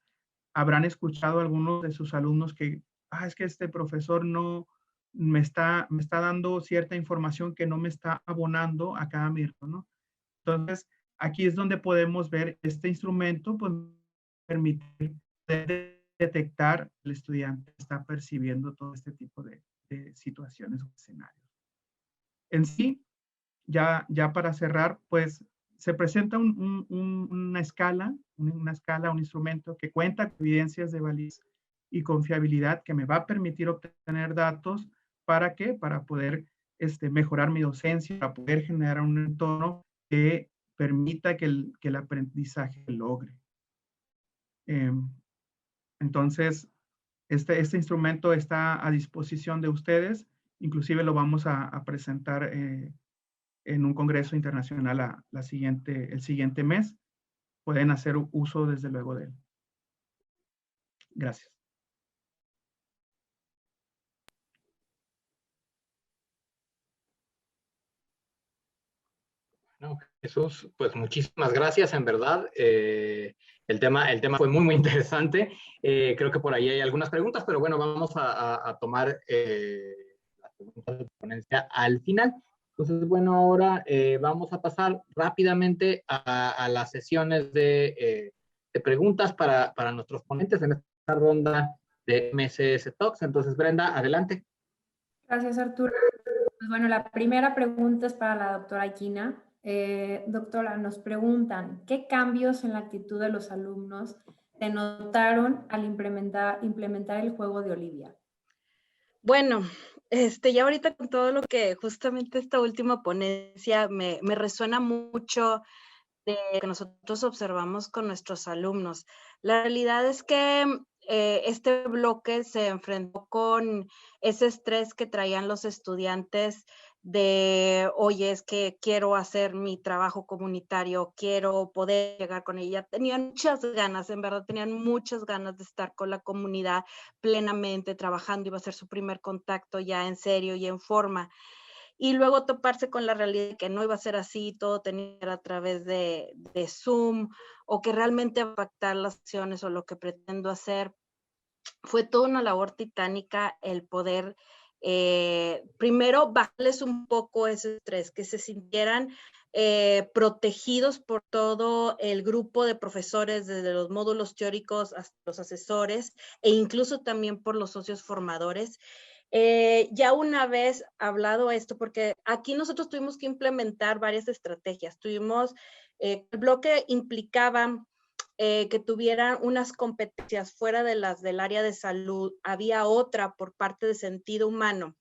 habrán escuchado a algunos de sus alumnos que, es que este profesor no me está dando cierta información que no me está abonando a cada minuto, ¿no? Entonces, aquí es donde podemos ver este instrumento, pues, permitir detectar el estudiante está percibiendo todo este tipo de situaciones o escenarios. En sí, ya para cerrar, pues, se presenta una escala, un instrumento que cuenta con evidencias de validez y confiabilidad que me va a permitir obtener datos. ¿Para qué? Para poder mejorar mi docencia, para poder generar un entorno que permita que el aprendizaje logre. Entonces, este instrumento está a disposición de ustedes. Inclusive lo vamos a presentar en un congreso internacional el siguiente mes. Pueden hacer uso desde luego de él. Gracias. Bueno, Jesús, pues muchísimas gracias, en verdad. El tema fue muy, muy interesante. Creo que por ahí hay algunas preguntas, pero bueno, vamos a tomar las preguntas de ponencia al final. Entonces, bueno, ahora vamos a pasar rápidamente a las sesiones de preguntas para nuestros ponentes en esta ronda de MSS Talks. Entonces, Brenda, adelante. Gracias, Arturo. Pues bueno, la primera pregunta es para la doctora Gina. Doctora, nos preguntan, ¿qué cambios en la actitud de los alumnos te notaron al implementar el juego de Olivia? Bueno, ya ahorita con todo lo que justamente esta última ponencia me resuena mucho de que nosotros observamos con nuestros alumnos. La realidad es que este bloque se enfrentó con ese estrés que traían los estudiantes de, oye, es que quiero hacer mi trabajo comunitario, quiero poder llegar con ella. Tenían muchas ganas, en verdad, tenían muchas ganas de estar con la comunidad plenamente, trabajando, iba a ser su primer contacto ya en serio y en forma. Y luego toparse con la realidad de que no iba a ser así, todo tenía que ser a través de Zoom, o que realmente va a impactar las acciones o lo que pretendo hacer. Fue toda una labor titánica el poder, primero, bajarles un poco ese estrés, que se sintieran protegidos por todo el grupo de profesores, desde los módulos teóricos hasta los asesores, e incluso también por los socios formadores. Ya una vez hablado esto, porque aquí nosotros tuvimos que implementar varias estrategias. El bloque implicaba que tuvieran unas competencias fuera de las del área de salud. Había otra por parte de sentido humano.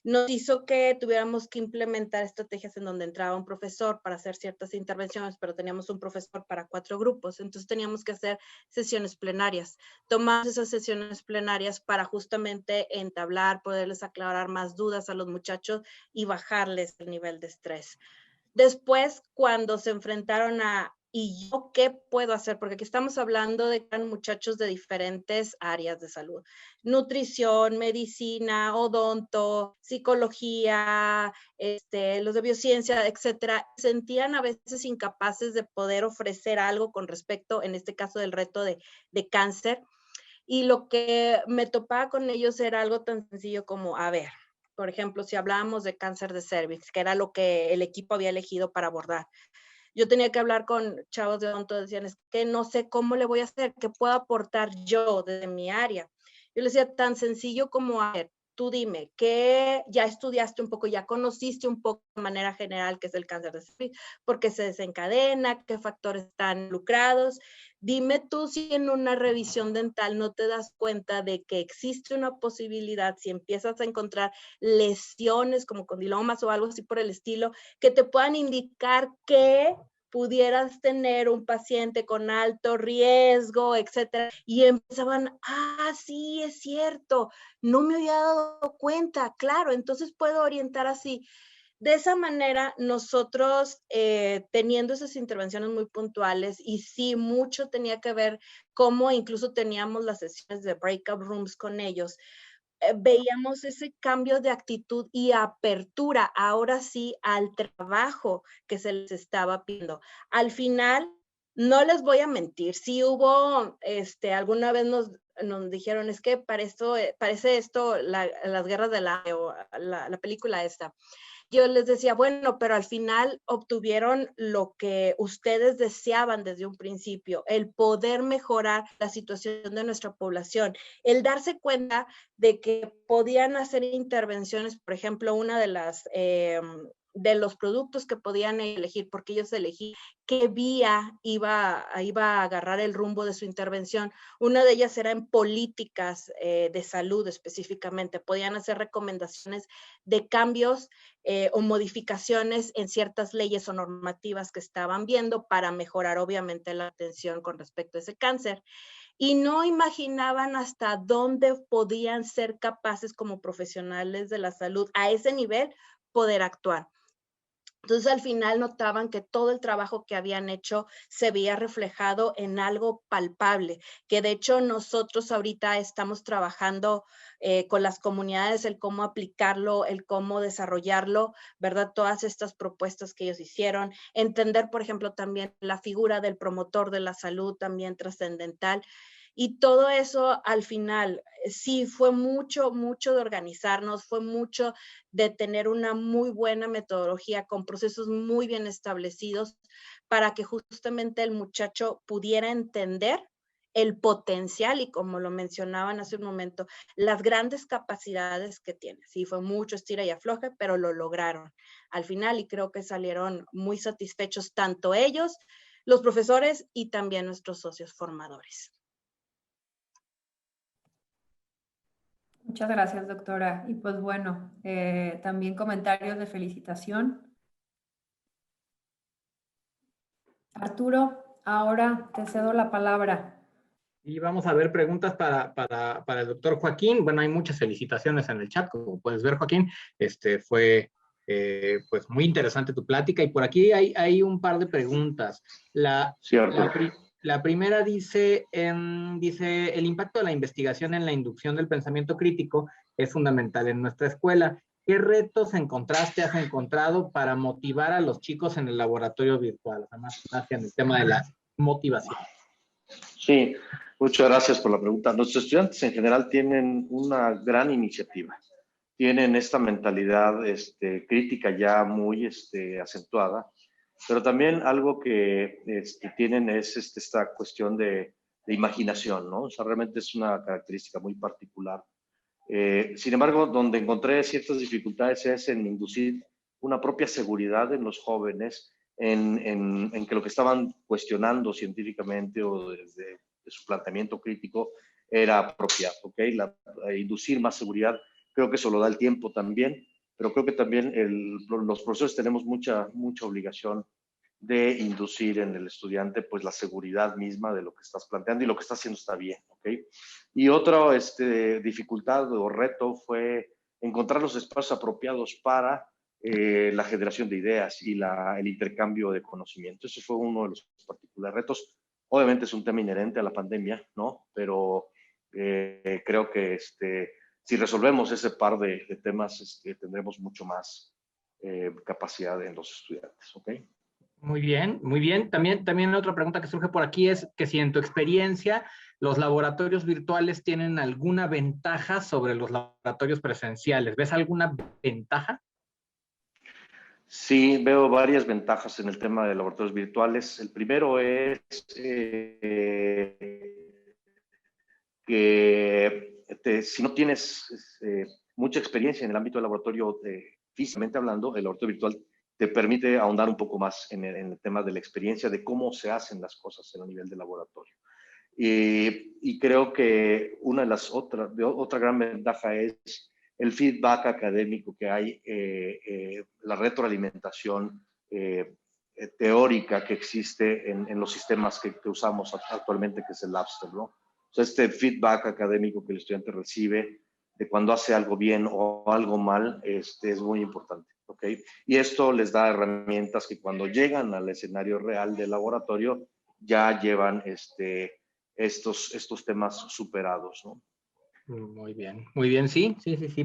Nos hizo que tuviéramos que implementar estrategias en donde entraba un profesor para hacer ciertas intervenciones, pero teníamos un profesor para 4 grupos, entonces teníamos que hacer sesiones plenarias. Tomamos esas sesiones plenarias para justamente entablar, poderles aclarar más dudas a los muchachos y bajarles el nivel de estrés. Después, cuando se enfrentaron a, ¿y yo qué puedo hacer? Porque aquí estamos hablando de muchachos de diferentes áreas de salud. Nutrición, medicina, odonto, psicología, los de biociencia, etcétera. Sentían a veces incapaces de poder ofrecer algo con respecto, en este caso, del reto de cáncer. Y lo que me topaba con ellos era algo tan sencillo como, a ver, por ejemplo, si hablábamos de cáncer de cervix, que era lo que el equipo había elegido para abordar, yo tenía que hablar con chavos de odonto, decían, es que no sé cómo le voy a hacer, qué puedo aportar yo desde mi área. Yo les decía, tan sencillo como, a ver, tú dime, que ya estudiaste un poco, ya conociste un poco de manera general qué es el cáncer de cervix, por qué se desencadena, qué factores están lucrados. Dime tú si en una revisión dental no te das cuenta de que existe una posibilidad, si empiezas a encontrar lesiones como condilomas o algo así por el estilo, que te puedan indicar que pudieras tener un paciente con alto riesgo, etcétera. Y empezaban, sí, es cierto, no me había dado cuenta, claro, entonces puedo orientar así. De esa manera, nosotros teniendo esas intervenciones muy puntuales, y sí, mucho tenía que ver cómo incluso teníamos las sesiones de breakout rooms con ellos, veíamos ese cambio de actitud y apertura, ahora sí, al trabajo que se les estaba pidiendo. Al final, no les voy a mentir, sí hubo, alguna vez nos dijeron, es que parece esto las guerras de la película esta. Yo les decía, bueno, pero al final obtuvieron lo que ustedes deseaban desde un principio, el poder mejorar la situación de nuestra población, el darse cuenta de que podían hacer intervenciones, por ejemplo, una de de los productos que podían elegir, porque ellos elegían qué vía iba a agarrar el rumbo de su intervención. Una de ellas era en políticas de salud específicamente. Podían hacer recomendaciones de cambios o modificaciones en ciertas leyes o normativas que estaban viendo para mejorar obviamente la atención con respecto a ese cáncer. Y no imaginaban hasta dónde podían ser capaces como profesionales de la salud a ese nivel poder actuar. Entonces, al final notaban que todo el trabajo que habían hecho se veía reflejado en algo palpable, que de hecho nosotros ahorita estamos trabajando con las comunidades, el cómo aplicarlo, el cómo desarrollarlo, ¿verdad? Todas estas propuestas que ellos hicieron. Entender, por ejemplo, también la figura del promotor de la salud, también trascendental. Y todo eso al final, sí, fue mucho de organizarnos, fue mucho de tener una muy buena metodología con procesos muy bien establecidos para que justamente el muchacho pudiera entender el potencial y, como lo mencionaban hace un momento, las grandes capacidades que tiene. Sí, fue mucho estira y afloje, pero lo lograron al final y creo que salieron muy satisfechos tanto ellos, los profesores y también nuestros socios formadores. Muchas gracias, doctora. Y pues bueno, también comentarios de felicitación. Arturo, ahora te cedo la palabra. Y vamos a ver preguntas para el doctor Joaquín. Bueno, hay muchas felicitaciones en el chat, como puedes ver, Joaquín. Fue pues muy interesante tu plática y por aquí hay un par de preguntas. Cierto. La primera dice, dice, el impacto de la investigación en la inducción del pensamiento crítico es fundamental en nuestra escuela. ¿Qué retos has encontrado para motivar a los chicos en el laboratorio virtual? Además, en el tema de la motivación. Sí, muchas gracias por la pregunta. Nuestros estudiantes en general tienen una gran iniciativa. Tienen esta mentalidad crítica ya muy acentuada, pero también algo que tienen es esta cuestión de imaginación, ¿no? O sea, realmente es una característica muy particular. Sin embargo, donde encontré ciertas dificultades es en inducir una propia seguridad en los jóvenes en que lo que estaban cuestionando científicamente o desde su planteamiento crítico era apropiado, ¿ok? Inducir más seguridad, creo que eso lo da el tiempo también, pero creo que también los profesores tenemos mucha obligación de inducir en el estudiante pues la seguridad misma de lo que estás planteando y lo que está haciendo está bien, ¿ok? Y otra dificultad o reto fue encontrar los espacios apropiados para la generación de ideas y el intercambio de conocimiento. Eso fue uno de los particulares retos. Obviamente es un tema inherente a la pandemia, ¿no? Pero creo que si resolvemos ese par de temas, tendremos mucho más capacidad en los estudiantes, ¿ok? Muy bien, muy bien. También otra pregunta que surge por aquí es que si en tu experiencia los laboratorios virtuales tienen alguna ventaja sobre los laboratorios presenciales. ¿Ves alguna ventaja? Sí, veo varias ventajas en el tema de laboratorios virtuales. El primero es que si no tienes mucha experiencia en el ámbito del laboratorio, físicamente hablando, el laboratorio virtual te permite ahondar un poco más en el tema de la experiencia de cómo se hacen las cosas en el nivel de laboratorio. Y creo que otra gran ventaja es el feedback académico que hay, la retroalimentación teórica que existe en los sistemas que usamos actualmente, que es el Labster, ¿no? O sea, este feedback académico que el estudiante recibe de cuando hace algo bien o algo mal, es muy importante, ¿ok? Y esto les da herramientas que cuando llegan al escenario real del laboratorio ya llevan estos temas superados, ¿no? Muy bien, sí,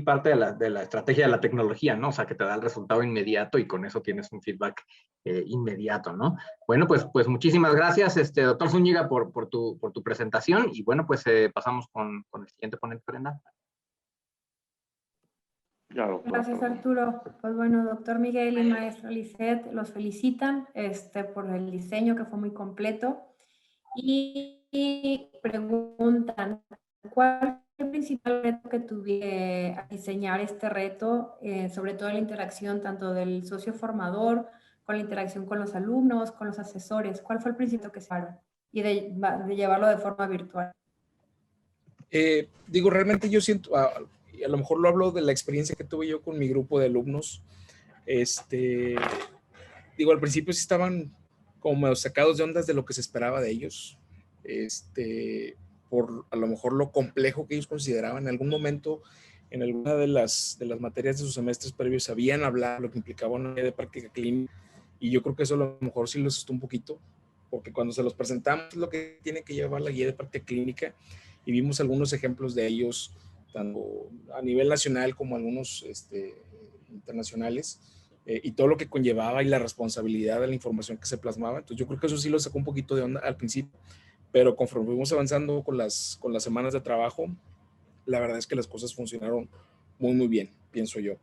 parte de la estrategia de la tecnología, ¿no? O sea, que te da el resultado inmediato y con eso tienes un feedback inmediato, ¿no? Bueno, pues muchísimas gracias, doctor Zúñiga, por tu presentación y bueno, pues pasamos con el siguiente ponente, Brenda. Gracias, Arturo. Pues bueno, doctor Miguel y maestra Lisette los felicitan por el diseño que fue muy completo y preguntan, ¿cuál fue el principal reto que tuve a diseñar este reto, sobre todo la interacción tanto del socio formador, con la interacción con los alumnos, con los asesores? ¿Cuál fue el principio que se habló y de llevarlo de forma virtual? Realmente yo siento, a lo mejor lo hablo de la experiencia que tuve yo con mi grupo de alumnos. Al principio sí estaban como sacados de ondas de lo que se esperaba de ellos, por a lo mejor lo complejo que ellos consideraban. En algún momento, en alguna de las materias de sus semestres previos, sabían hablar lo que implicaba una idea de práctica clínica, y yo creo que eso a lo mejor sí los asustó un poquito, porque cuando se los presentamos lo que tiene que llevar la guía de práctica clínica, y vimos algunos ejemplos de ellos, tanto a nivel nacional como algunos internacionales, y todo lo que conllevaba y la responsabilidad de la información que se plasmaba. Entonces yo creo que eso sí lo sacó un poquito de onda al principio, pero conforme fuimos avanzando con las semanas de trabajo, la verdad es que las cosas funcionaron muy bien, pienso yo.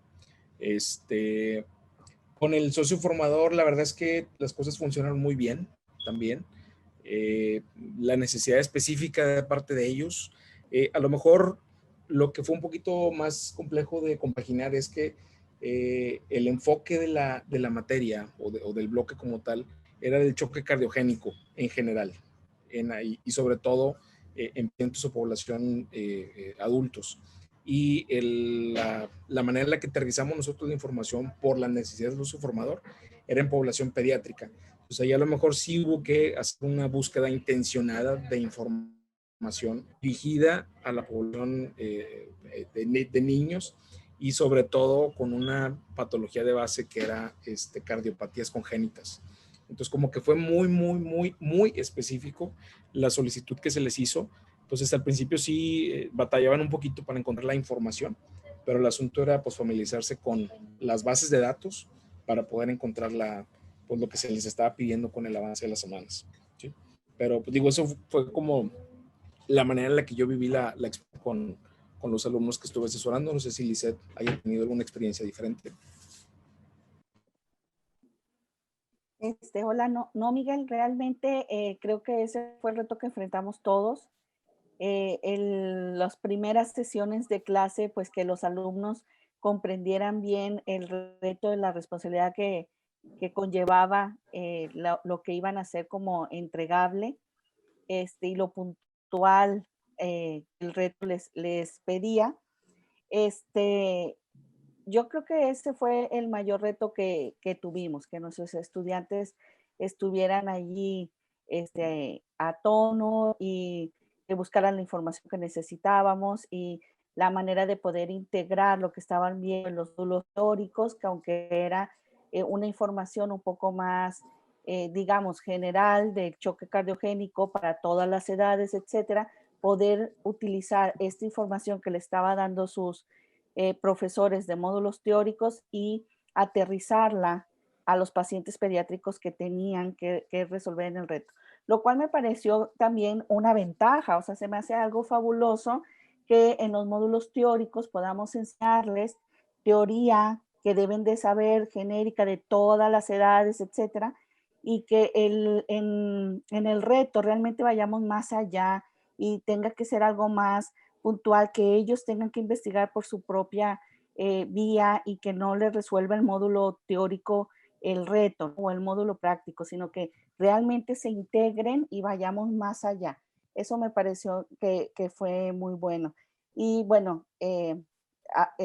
Con el socio formador, la verdad es que las cosas funcionaron muy bien también. La necesidad específica de parte de ellos, a lo mejor lo que fue un poquito más complejo de compaginar es que el enfoque de la materia o del bloque como tal era del choque cardiogénico en general, y sobre todo en pacientes o población adultos. y la manera en la que aterrizamos nosotros la información por la necesidad del uso formador era en población pediátrica. O sea, ya a lo mejor sí hubo que hacer una búsqueda intencionada de información dirigida a la población de niños y sobre todo con una patología de base que era cardiopatías congénitas. Entonces, como que fue muy específico la solicitud que se les hizo. Entonces, al principio sí batallaban un poquito para encontrar la información, pero el asunto era pues familiarizarse con las bases de datos para poder encontrar pues, lo que se les estaba pidiendo con el avance de las semanas, ¿sí? Pero pues digo, eso fue como la manera en la que yo viví la experiencia con los alumnos que estuve asesorando. No sé si Lisette haya tenido alguna experiencia diferente. Hola, no, Miguel, realmente creo que ese fue el reto que enfrentamos todos. Las primeras sesiones de clase, pues que los alumnos comprendieran bien el reto de la responsabilidad que conllevaba lo que iban a hacer como entregable, y lo puntual el reto les pedía. Yo creo que ese fue el mayor reto que tuvimos, que nuestros estudiantes estuvieran allí a tono y que buscaran la información que necesitábamos y la manera de poder integrar lo que estaban viendo en los módulos teóricos, que aunque era una información un poco más, digamos, general del choque cardiogénico para todas las edades, etcétera, poder utilizar esta información que le estaba dando sus profesores de módulos teóricos y aterrizarla a los pacientes pediátricos que tenían que resolver en el reto, lo cual me pareció también una ventaja. O sea, se me hace algo fabuloso que en los módulos teóricos podamos enseñarles teoría que deben de saber, genérica de todas las edades, etcétera, y que en el reto realmente vayamos más allá y tenga que ser algo más puntual, que ellos tengan que investigar por su propia vía y que no les resuelva el módulo teórico el reto o el módulo práctico, sino que realmente se integren y vayamos más allá. Eso me pareció que fue muy bueno. Y bueno,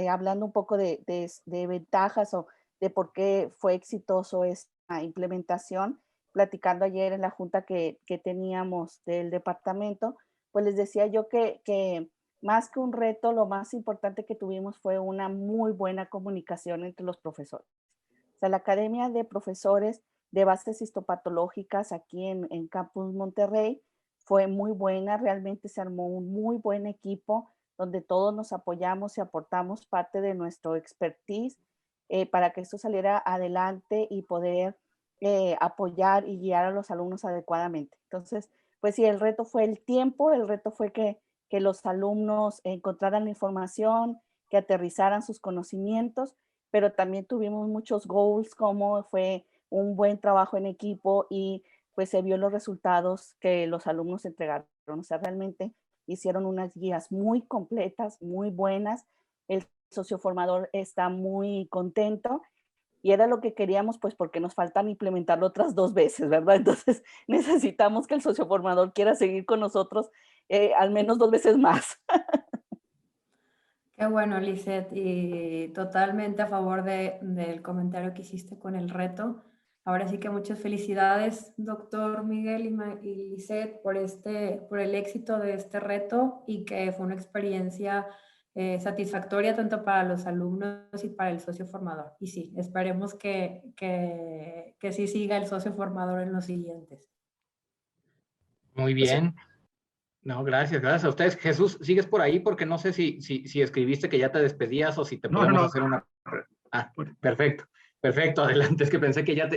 hablando un poco de ventajas o de por qué fue exitoso esta implementación, platicando ayer en la junta que teníamos del departamento, pues les decía yo que más que un reto, lo más importante que tuvimos fue una muy buena comunicación entre los profesores. O sea, la Academia de Profesores de Bases Histopatológicas aquí en Campus Monterrey fue muy buena. Realmente se armó un muy buen equipo donde todos nos apoyamos y aportamos parte de nuestro expertise para que esto saliera adelante y poder apoyar y guiar a los alumnos adecuadamente. Entonces, pues sí, el reto fue el tiempo, el reto fue que los alumnos encontraran la información, que aterrizaran sus conocimientos, pero también tuvimos muchos goals, como fue un buen trabajo en equipo y pues se vio los resultados que los alumnos entregaron. O sea, realmente hicieron unas guías muy completas, muy buenas. El socioformador está muy contento y era lo que queríamos, pues porque nos faltan implementarlo otras 2 veces, ¿verdad? Entonces necesitamos que el socioformador quiera seguir con nosotros al menos 2 veces más. Qué bueno, Lisette, y totalmente a favor del comentario que hiciste con el reto. Ahora sí que muchas felicidades, doctor Miguel y Lisette, por el éxito de este reto y que fue una experiencia satisfactoria tanto para los alumnos y para el socio formador. Y sí, esperemos que sí siga el socio formador en los siguientes. Muy bien. No, gracias a ustedes. Jesús, ¿sigues por ahí? Porque no sé si escribiste que ya te despedías o si te podemos hacer una... Ah, perfecto, adelante. Es que pensé que ya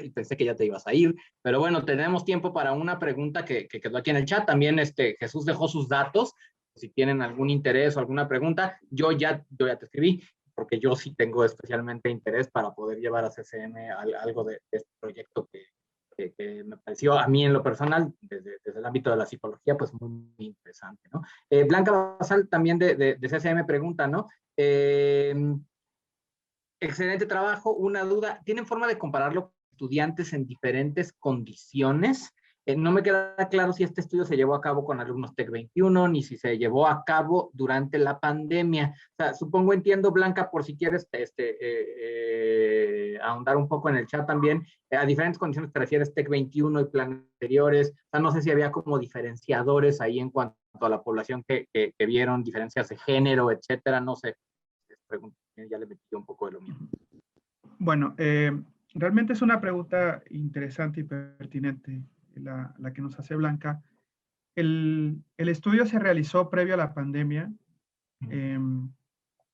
te ibas a ir, pero bueno, tenemos tiempo para una pregunta que quedó aquí en el chat. También Jesús dejó sus datos. Si tienen algún interés o alguna pregunta, yo ya te escribí, porque yo sí tengo especialmente interés para poder llevar a CCM algo de este proyecto que me pareció a mí en lo personal, desde el ámbito de la psicología, pues muy interesante, ¿no? Blanca Basal también de CCM pregunta, ¿no? Excelente trabajo, una duda, ¿tienen forma de compararlo con estudiantes en diferentes condiciones? No me queda claro si este estudio se llevó a cabo con alumnos TEC 21, ni si se llevó a cabo durante la pandemia. O sea, supongo, entiendo, Blanca, por si quieres ahondar un poco en el chat también, a diferentes condiciones te refieres TEC 21 y planes anteriores. O sea, no sé si había como diferenciadores ahí en cuanto a la población que vieron, diferencias de género, etcétera, no sé. Ya le metí un poco de lo mismo. Bueno, realmente es una pregunta interesante y pertinente la que nos hace Blanca. El estudio se realizó previo a la pandemia.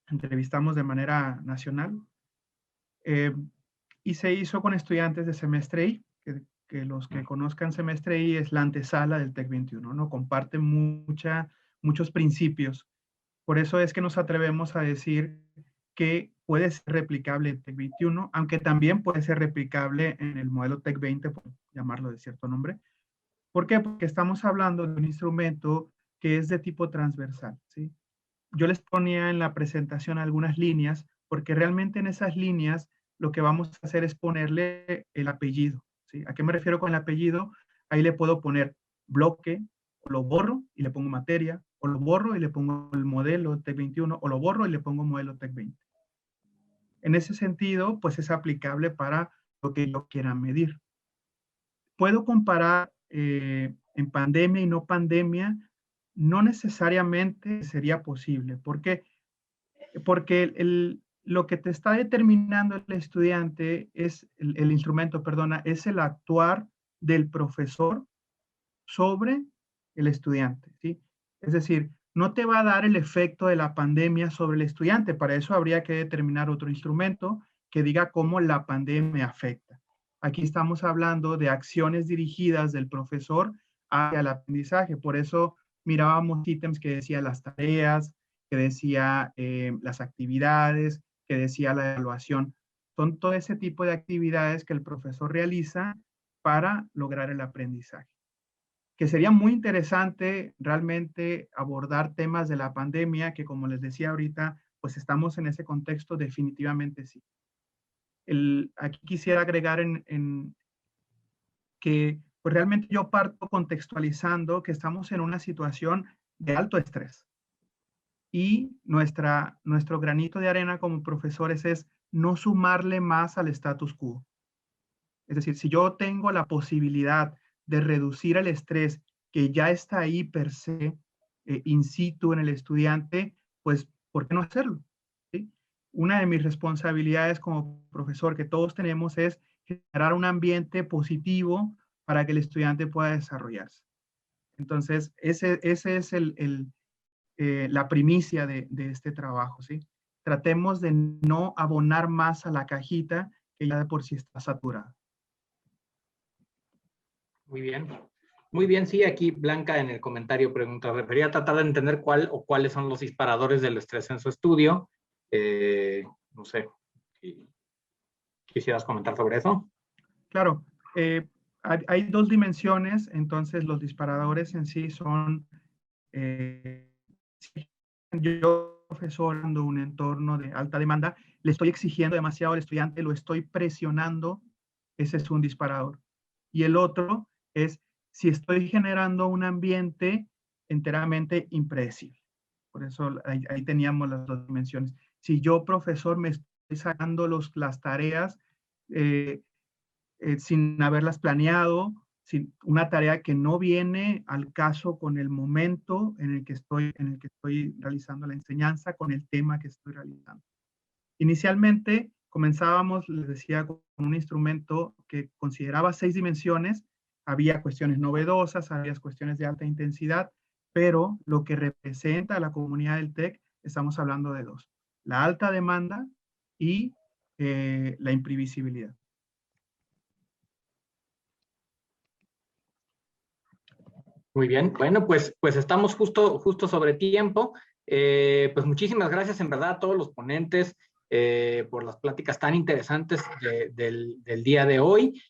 Entrevistamos de manera nacional y se hizo con estudiantes de semestre I, que los que conozcan semestre I es la antesala del TEC 21, ¿no? Comparten muchos principios. Por eso es que nos atrevemos a decir que puede ser replicable en TEC 21, aunque también puede ser replicable en el modelo TEC 20, por llamarlo de cierto nombre. ¿Por qué? Porque estamos hablando de un instrumento que es de tipo transversal, ¿sí? Yo les ponía en la presentación algunas líneas, porque realmente en esas líneas lo que vamos a hacer es ponerle el apellido, ¿sí? ¿A qué me refiero con el apellido? Ahí le puedo poner bloque, o lo borro y le pongo materia, o lo borro y le pongo el modelo TEC 21, o lo borro y le pongo modelo TEC 20. En ese sentido, pues es aplicable para lo que yo quiera medir. Puedo comparar en pandemia y no pandemia, no necesariamente sería posible. ¿Por qué? Porque lo que te está determinando el estudiante es, el instrumento, perdona, es el actuar del profesor sobre el estudiante, ¿sí? Es decir, no te va a dar el efecto de la pandemia sobre el estudiante. Para eso habría que determinar otro instrumento que diga cómo la pandemia afecta. Aquí estamos hablando de acciones dirigidas del profesor hacia el aprendizaje. Por eso mirábamos ítems que decía las tareas, que decía las actividades, que decía la evaluación. Son todo ese tipo de actividades que el profesor realiza para lograr el aprendizaje. Que sería muy interesante realmente abordar temas de la pandemia, que como les decía ahorita, pues estamos en ese contexto, definitivamente sí. Aquí quisiera agregar que pues realmente yo parto contextualizando que estamos en una situación de alto estrés. Y nuestro granito de arena como profesores es no sumarle más al status quo. Es decir, si yo tengo la posibilidad de reducir el estrés que ya está ahí per se, in situ en el estudiante, pues, ¿por qué no hacerlo? ¿Sí? Una de mis responsabilidades como profesor que todos tenemos es generar un ambiente positivo para que el estudiante pueda desarrollarse. Entonces, ese es la primicia de este trabajo, ¿sí? Tratemos de no abonar más a la cajita que ya de por sí está saturada. Muy bien. Muy bien, sí, aquí Blanca en el comentario pregunta, refería tratar de entender cuál o cuáles son los disparadores del estrés en su estudio. No sé, si quisieras comentar sobre eso. Claro, hay dos dimensiones, entonces los disparadores en sí son, yo profesor en un entorno de alta demanda, le estoy exigiendo demasiado al estudiante, lo estoy presionando, ese es un disparador. Y el otro es si estoy generando un ambiente enteramente impredecible. Por eso ahí teníamos las dos dimensiones. Si yo, profesor, me estoy sacando las tareas sin haberlas planeado, sin una tarea que no viene al caso con el momento en el que estoy realizando la enseñanza, con el tema que estoy realizando. Inicialmente comenzábamos, les decía, con un instrumento que consideraba 6 dimensiones. Había cuestiones novedosas, había cuestiones de alta intensidad, pero lo que representa a la comunidad del TEC, estamos hablando de 2. La alta demanda y la imprevisibilidad. Muy bien, bueno, pues estamos justo sobre tiempo. Pues muchísimas gracias en verdad a todos los ponentes por las pláticas tan interesantes del día de hoy.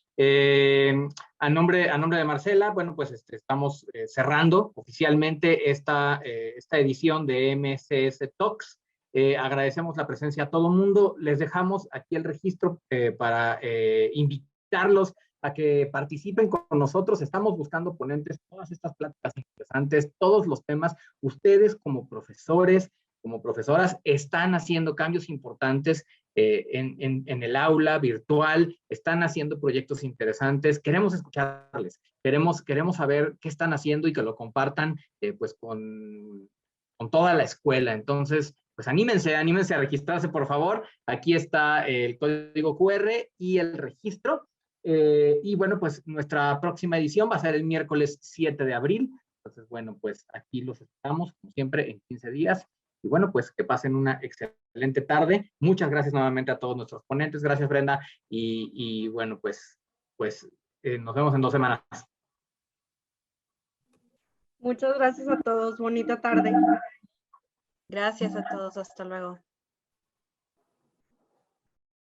A nombre de Marcela, bueno, pues estamos cerrando oficialmente esta edición de MSS Talks. Agradecemos la presencia a todo el mundo. Les dejamos aquí el registro para invitarlos a que participen con nosotros. Estamos buscando ponentes, todas estas pláticas interesantes, todos los temas. Ustedes como profesores, como profesoras, están haciendo cambios importantes en el aula virtual, están haciendo proyectos interesantes. Queremos escucharles, queremos saber qué están haciendo y que lo compartan pues con toda la escuela. Entonces, pues anímense a registrarse, por favor. Aquí está el código QR y el registro. Y bueno, pues nuestra próxima edición va a ser el miércoles 7 de abril. Entonces, bueno, pues aquí los esperamos, como siempre, en 15 días. Y bueno, pues que pasen una excelente tarde. Muchas gracias nuevamente a todos nuestros ponentes. Gracias, Brenda. Y bueno, pues nos vemos en 2 semanas. Muchas gracias a todos. Bonita tarde. Gracias a todos. Hasta luego.